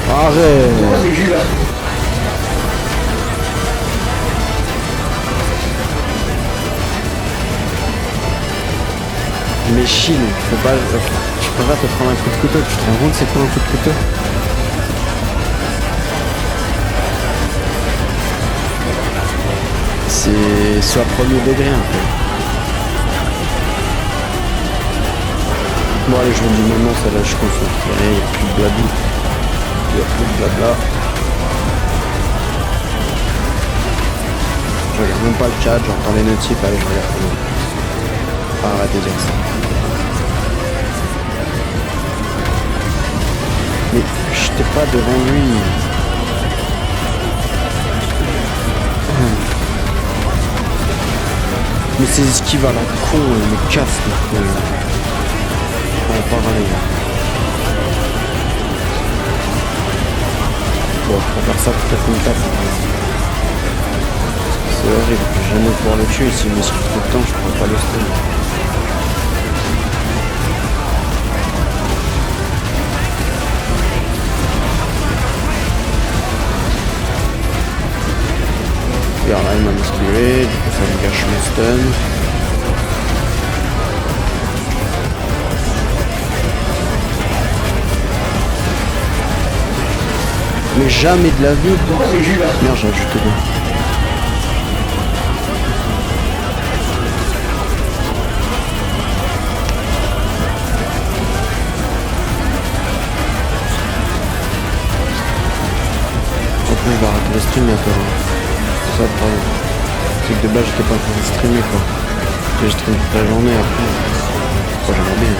Arrête. Pourquoi c'est Jules là? Mais chill, faut pas... Tu peux pas te prendre un coup de couteau, tu te rends compte c'est quoi un coup de couteau? C'est soit premier degré un peu. Bon allez, je vous dis maintenant, celle-là je suis concentré, il n'y a plus de blabla. Il n'y a plus de blabla. Je regarde même pas le chat, j'entends les notifs, allez je regarde quand même. Arrêtez de dire ça. Mais j'étais pas devant lui. Mais ces esquives à la con, elles me cassent les couilles. En parler. Bon, on va faire ça peut-être une tape. C'est horrible, je vais jamais pouvoir le tuer. S'il m'esquive tout le temps, je pourrais pas le stun. Et alors là, il m'a esquivé, du coup ça me gâche mon stun. Mais jamais de la vie. Merde, j'ai ajouté deux. En plus, je vais arrêter le stream bientôt. C'est ça le problème. C'est que de base, j'étais pas en train de streamer quoi. Je stream toute la journée après. Quoi, j'aimerais bien.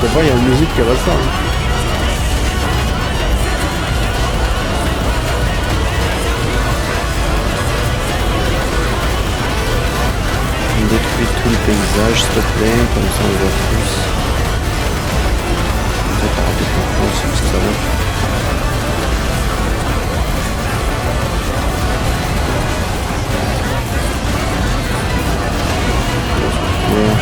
Des fois, il y a une musique qui va ça. Hein. On détruit tout le paysage, s'il te plaît, comme ça on voit plus. Peut-être arrêter de comprendre ce que ça va. Yeah.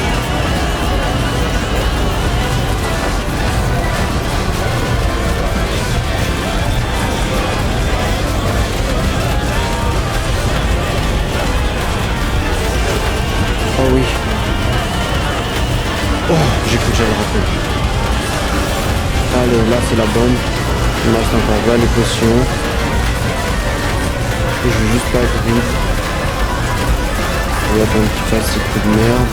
Oh oui. Oh, j'ai cru que j'allais rentrer. Allez, là c'est la bonne. Il me reste encore 20 les potions. Et je veux juste pas être vide. On va attendre qu'il fasse ce coup de merde.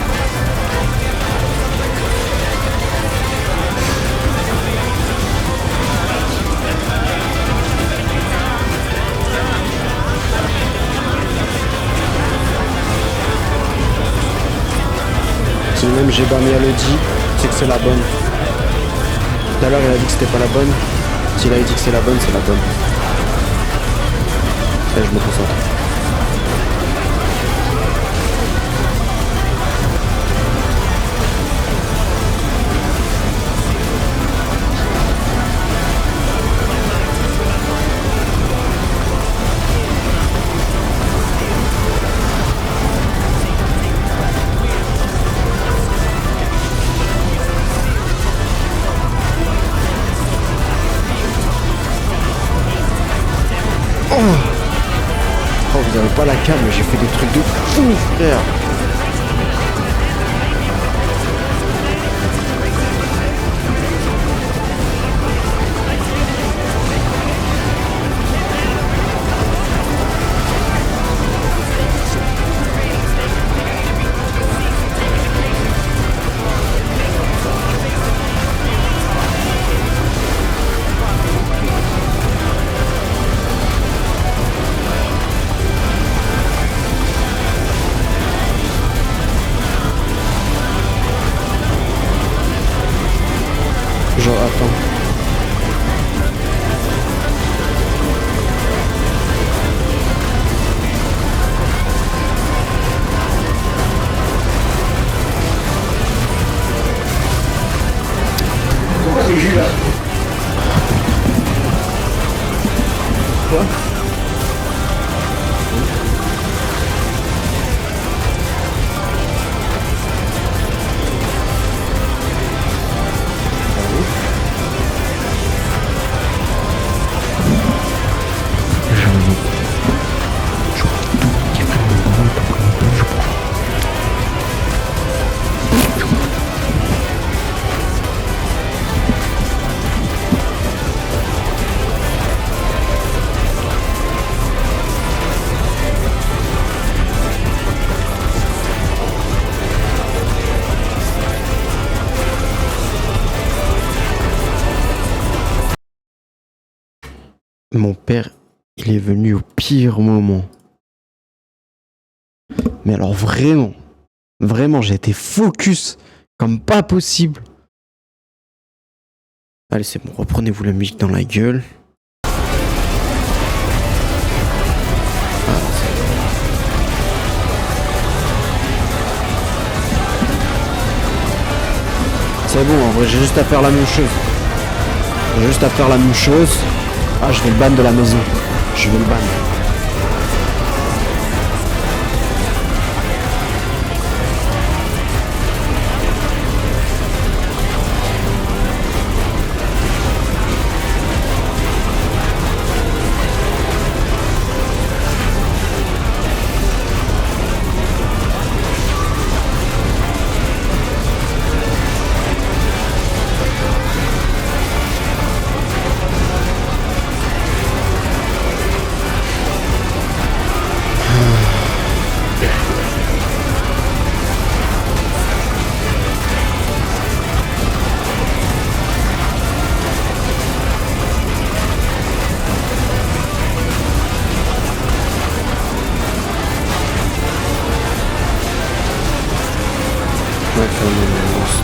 Si même j'ai banni à le dit, c'est que c'est la bonne. Tout à l'heure il a dit que c'était pas la bonne. S'il avait dit que c'est la bonne, c'est la bonne. Allez, je me concentre. Oh, vous avez pas la cam, mais j'ai fait des trucs de fou, frère. Genre, attends. Mon père, il est venu au pire moment. Mais alors vraiment, j'ai été focus comme pas possible. Allez, c'est bon, reprenez-vous la musique dans la gueule. C'est bon, en vrai, j'ai juste à faire la même chose. Ah, je vais le ban de la maison. Je vais le ban.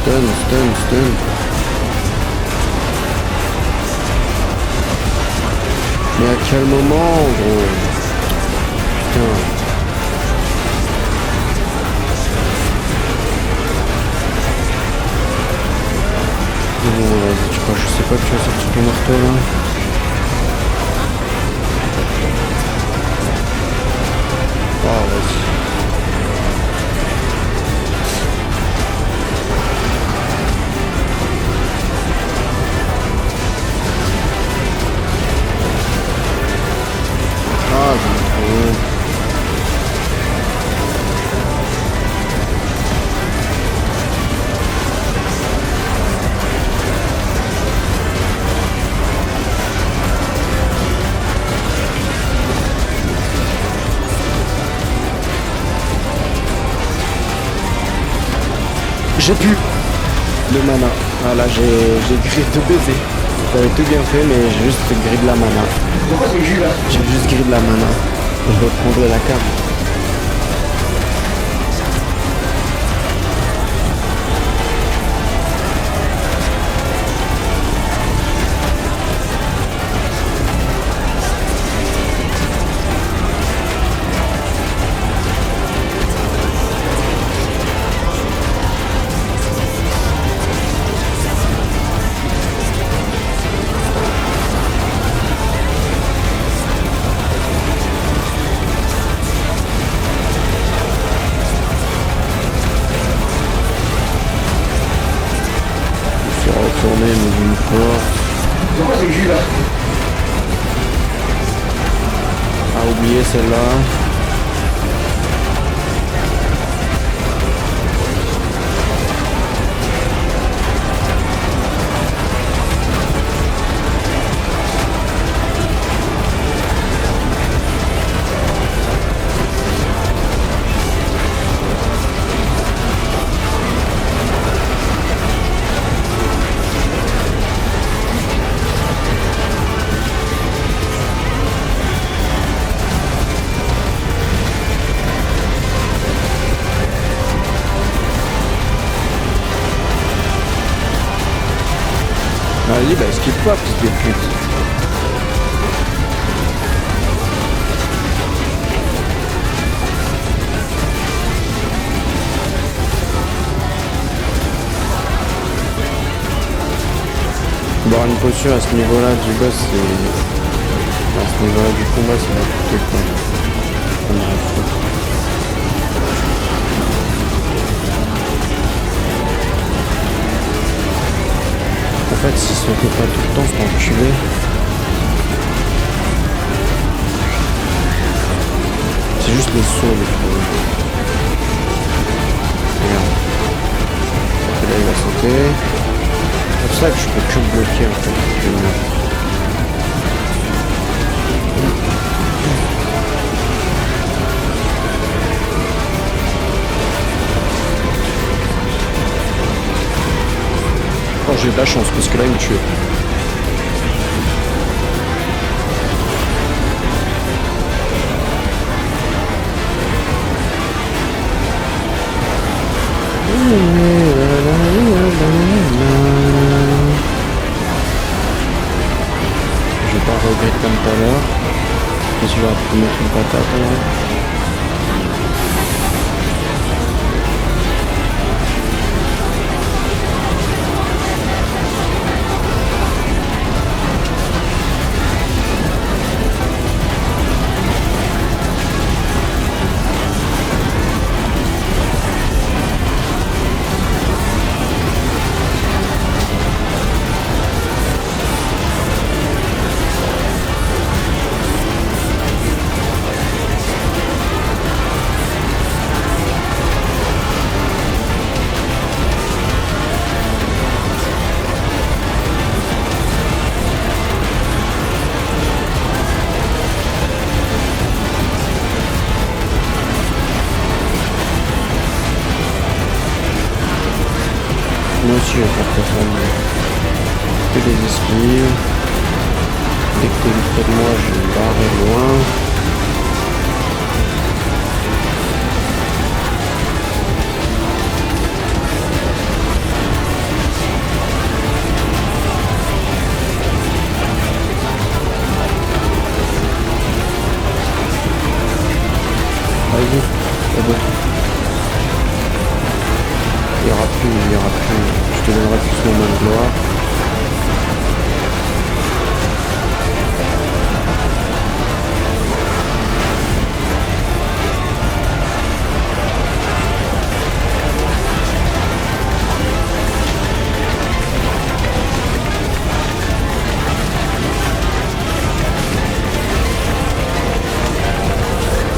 Stun. Mais à quel moment, gros? Putain. Bon, vas-y, tu crois, je sais pas que tu vas sortir ton marteau là. Ah, vas-y. Ah, bon. J'ai pu de mana. Voilà, j'ai grillé de baiser. J'avais tout bien fait, mais j'ai juste grillé de la mana. Pourquoi ce jus là? J'ai juste grillé de la mana. Je reprendrai la carte. Retourner, mais une force. Pourquoi ce jus là? À oublier celle-là. Vas-y, bah skip pas, fils de pute. Boire une potion à ce niveau-là du boss, c'est... À ce niveau-là du combat, c'est n'importe quoi. On aurait fou. En fait, s'ils sont fait pas tout le temps, c'est enculé. C'est juste les sauts, le problème. Regarde. Là, il va sauter. C'est pour ça que je peux que bloquer, en fait. Oh, j'ai de la chance parce que là il me tue. Je vais pas regretter comme tout à l'heure. Qu'est-ce que je vais mettre une patate là? Moi aussi, je vais faire que des esquives. Dès que t'es près de moi, je vais me barrer loin. Vas-y, c'est bon. Il y aura plus. Je te donnerai plus mon main de gloire.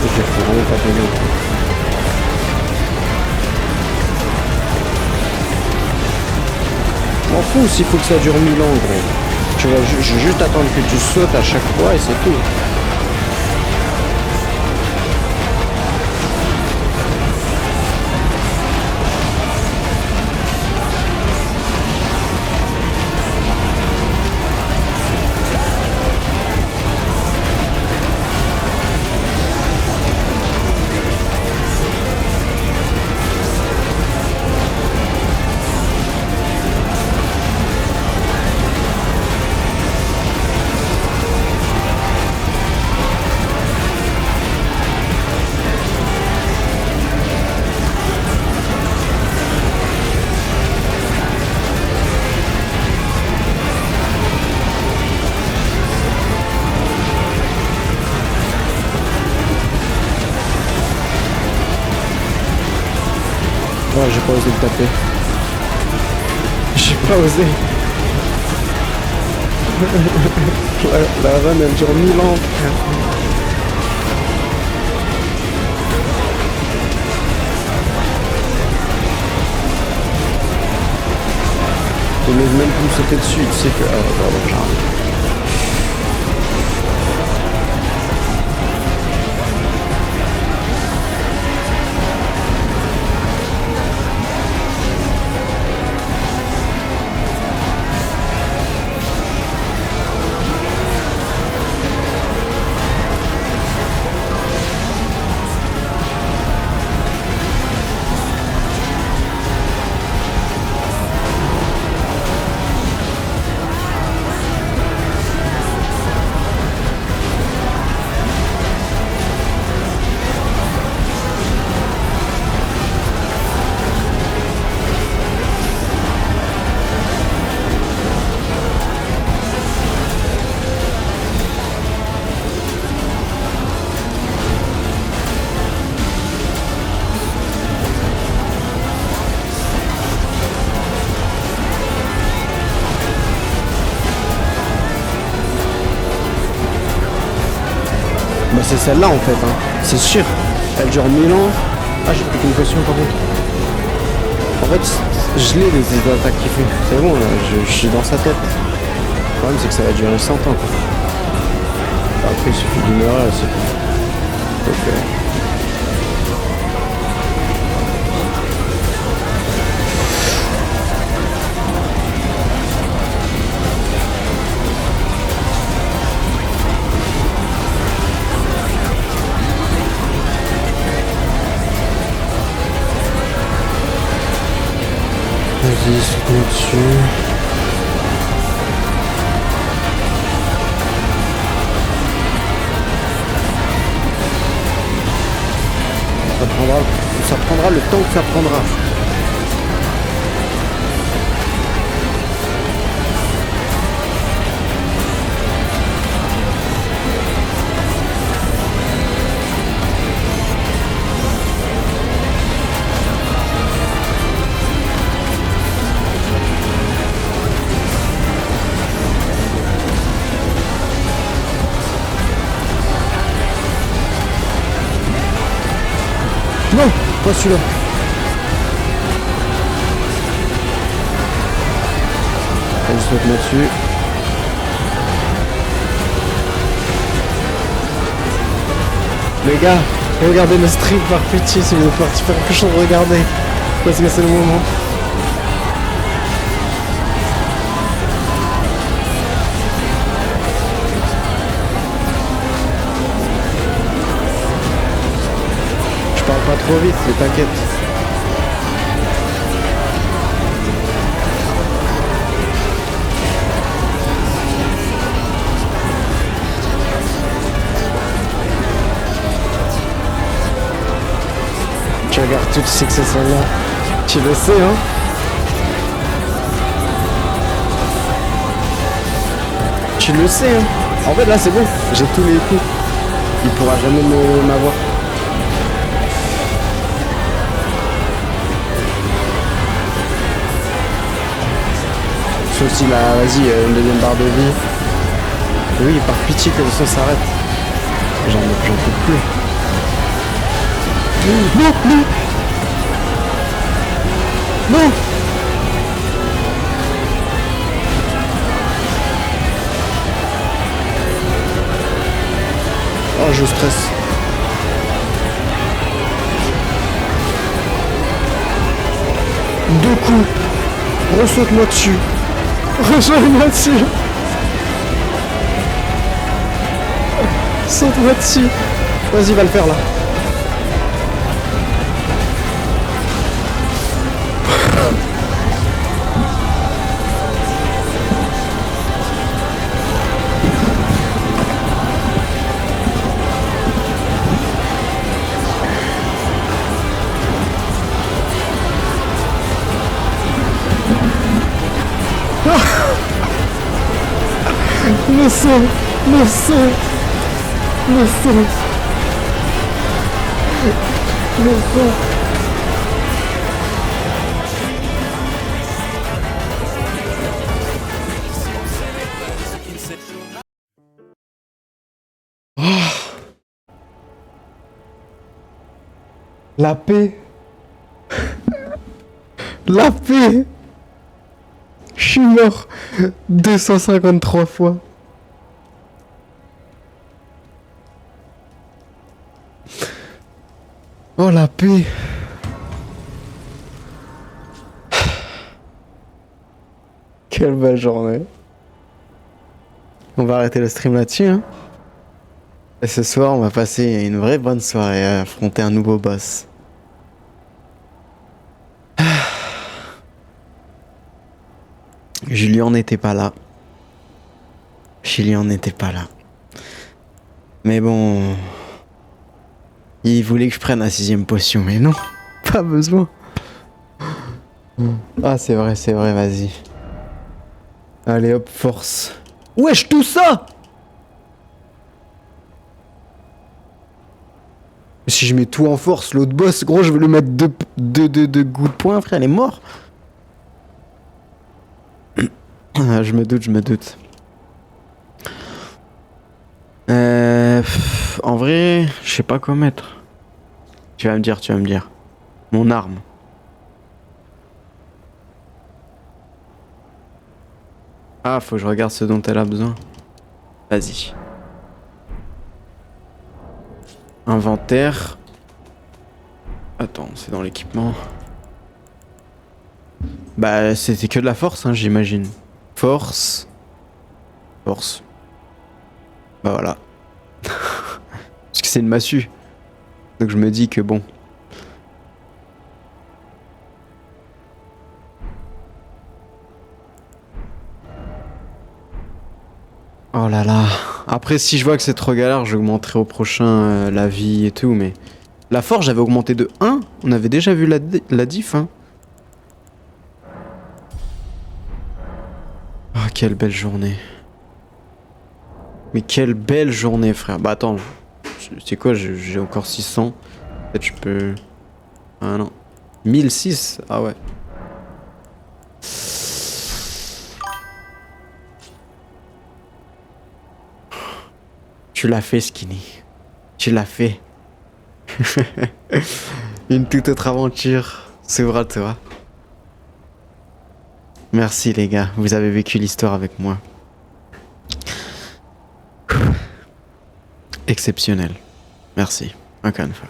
Je vais vraiment pas donner. M'en fous s'il faut que ça dure 1000 ans, gros. Tu vas juste attendre que tu sautes à chaque fois et c'est tout. Ouais, j'ai pas osé le taper. J'ai pas osé. La run elle dure 1000 ans, frère. Tu n'oses même plus me sauter dessus, tu sais que... Ah, pardon, j'arrive. Bah c'est celle-là en fait, hein. C'est sûr. Elle dure 1000 ans. Ah j'ai plus qu'une question par contre. En fait, je l'ai les attaques qu'il fait. C'est bon là, je suis dans sa tête. Le problème c'est que ça va durer 100 ans quoi. Après il suffit d'une heure là, c'est tout. Donc Vas-y, saute-moi dessus. Ça prendra le temps que ça prendra. Non, pas celui-là. Allez, saute-moi dessus. Les gars, regardez le stream par pitié si vous êtes partis faire quelque chose, regardez. Parce que c'est le moment. Je parle pas trop vite, mais t'inquiète. Tu regardes tout, tu sais que c'est celle-là. Tu le sais, hein. Tu le sais, hein. En fait, là, c'est bon. J'ai tous les coups. Il pourra jamais m'avoir. Sauf si, là, vas-y, une deuxième barre de vie. Oui, par pitié que le son s'arrête. J'en peux plus. Non, non. Non. Oh, je stresse. Deux coups. Ressaute-moi dessus. Ressaute-moi dessus. Saute-moi dessus. Vas-y, va le faire là. Le son, le son, le son, le son. Oh. La paix. La paix. Je suis mort 253 fois. Oh la paix. Quelle belle journée. On va arrêter le stream là-dessus, hein. Et ce soir, on va passer une vraie bonne soirée à affronter un nouveau boss. Julien n'était pas là. Julien n'était pas là. Mais bon... Il voulait que je prenne la 6ème potion, mais non, pas besoin. Ah, c'est vrai, vas-y. Allez hop, force. Wesh, tout ça! Si je mets tout en force, l'autre boss, gros, je vais lui mettre deux coups de poing, frère, elle est mort. Ah, je me doute. En vrai, je sais pas quoi mettre. Tu vas me dire. Mon arme. Ah, faut que je regarde ce dont elle a besoin. Vas-y. Inventaire. Attends, c'est dans l'équipement. Bah, c'était que de la force, hein, j'imagine. Force. Bah voilà. Parce que c'est une massue. Donc je me dis que bon. Oh là là. Après, si je vois que c'est trop galère, j'augmenterai au prochain la vie et tout, mais... La forge, j'avais augmenté de 1. On avait déjà vu la diff, hein. Ah, quelle belle journée. Mais quelle belle journée, frère. Bah attends, c'est quoi, j'ai encore 600. Peut-être je peux... Ah non. 1006. Ah ouais. Tu l'as fait, Skinny. Tu l'as fait. Une toute autre aventure s'ouvre à toi. Merci les gars, vous avez vécu l'histoire avec moi. Exceptionnel. Merci. Encore une fois.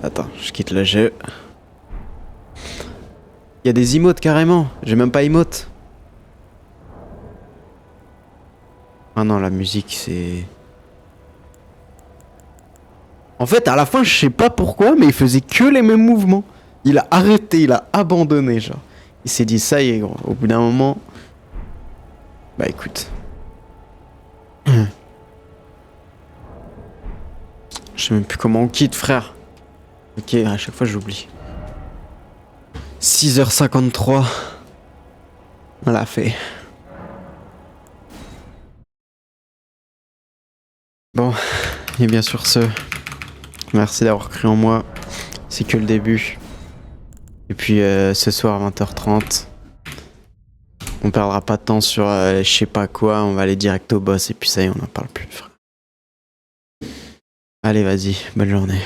Attends, je quitte le jeu. Il y a des emotes carrément. J'ai même pas emote. Ah non, la musique c'est... En fait, à la fin, je sais pas pourquoi, mais il faisait que les mêmes mouvements. Il a arrêté, il a abandonné, genre. Il s'est dit, ça y est, gros. Au bout d'un moment... Bah écoute. Je sais même plus comment on quitte, frère. Ok, à chaque fois, j'oublie. 6h53. On l'a fait. Bon, et bien sûr ce... Merci d'avoir cru en moi. C'est que le début. Et puis ce soir 20h30, on perdra pas de temps sur je sais pas quoi, on va aller direct au boss et puis ça y est, on n'en parle plus, frère. Allez, vas-y, bonne journée.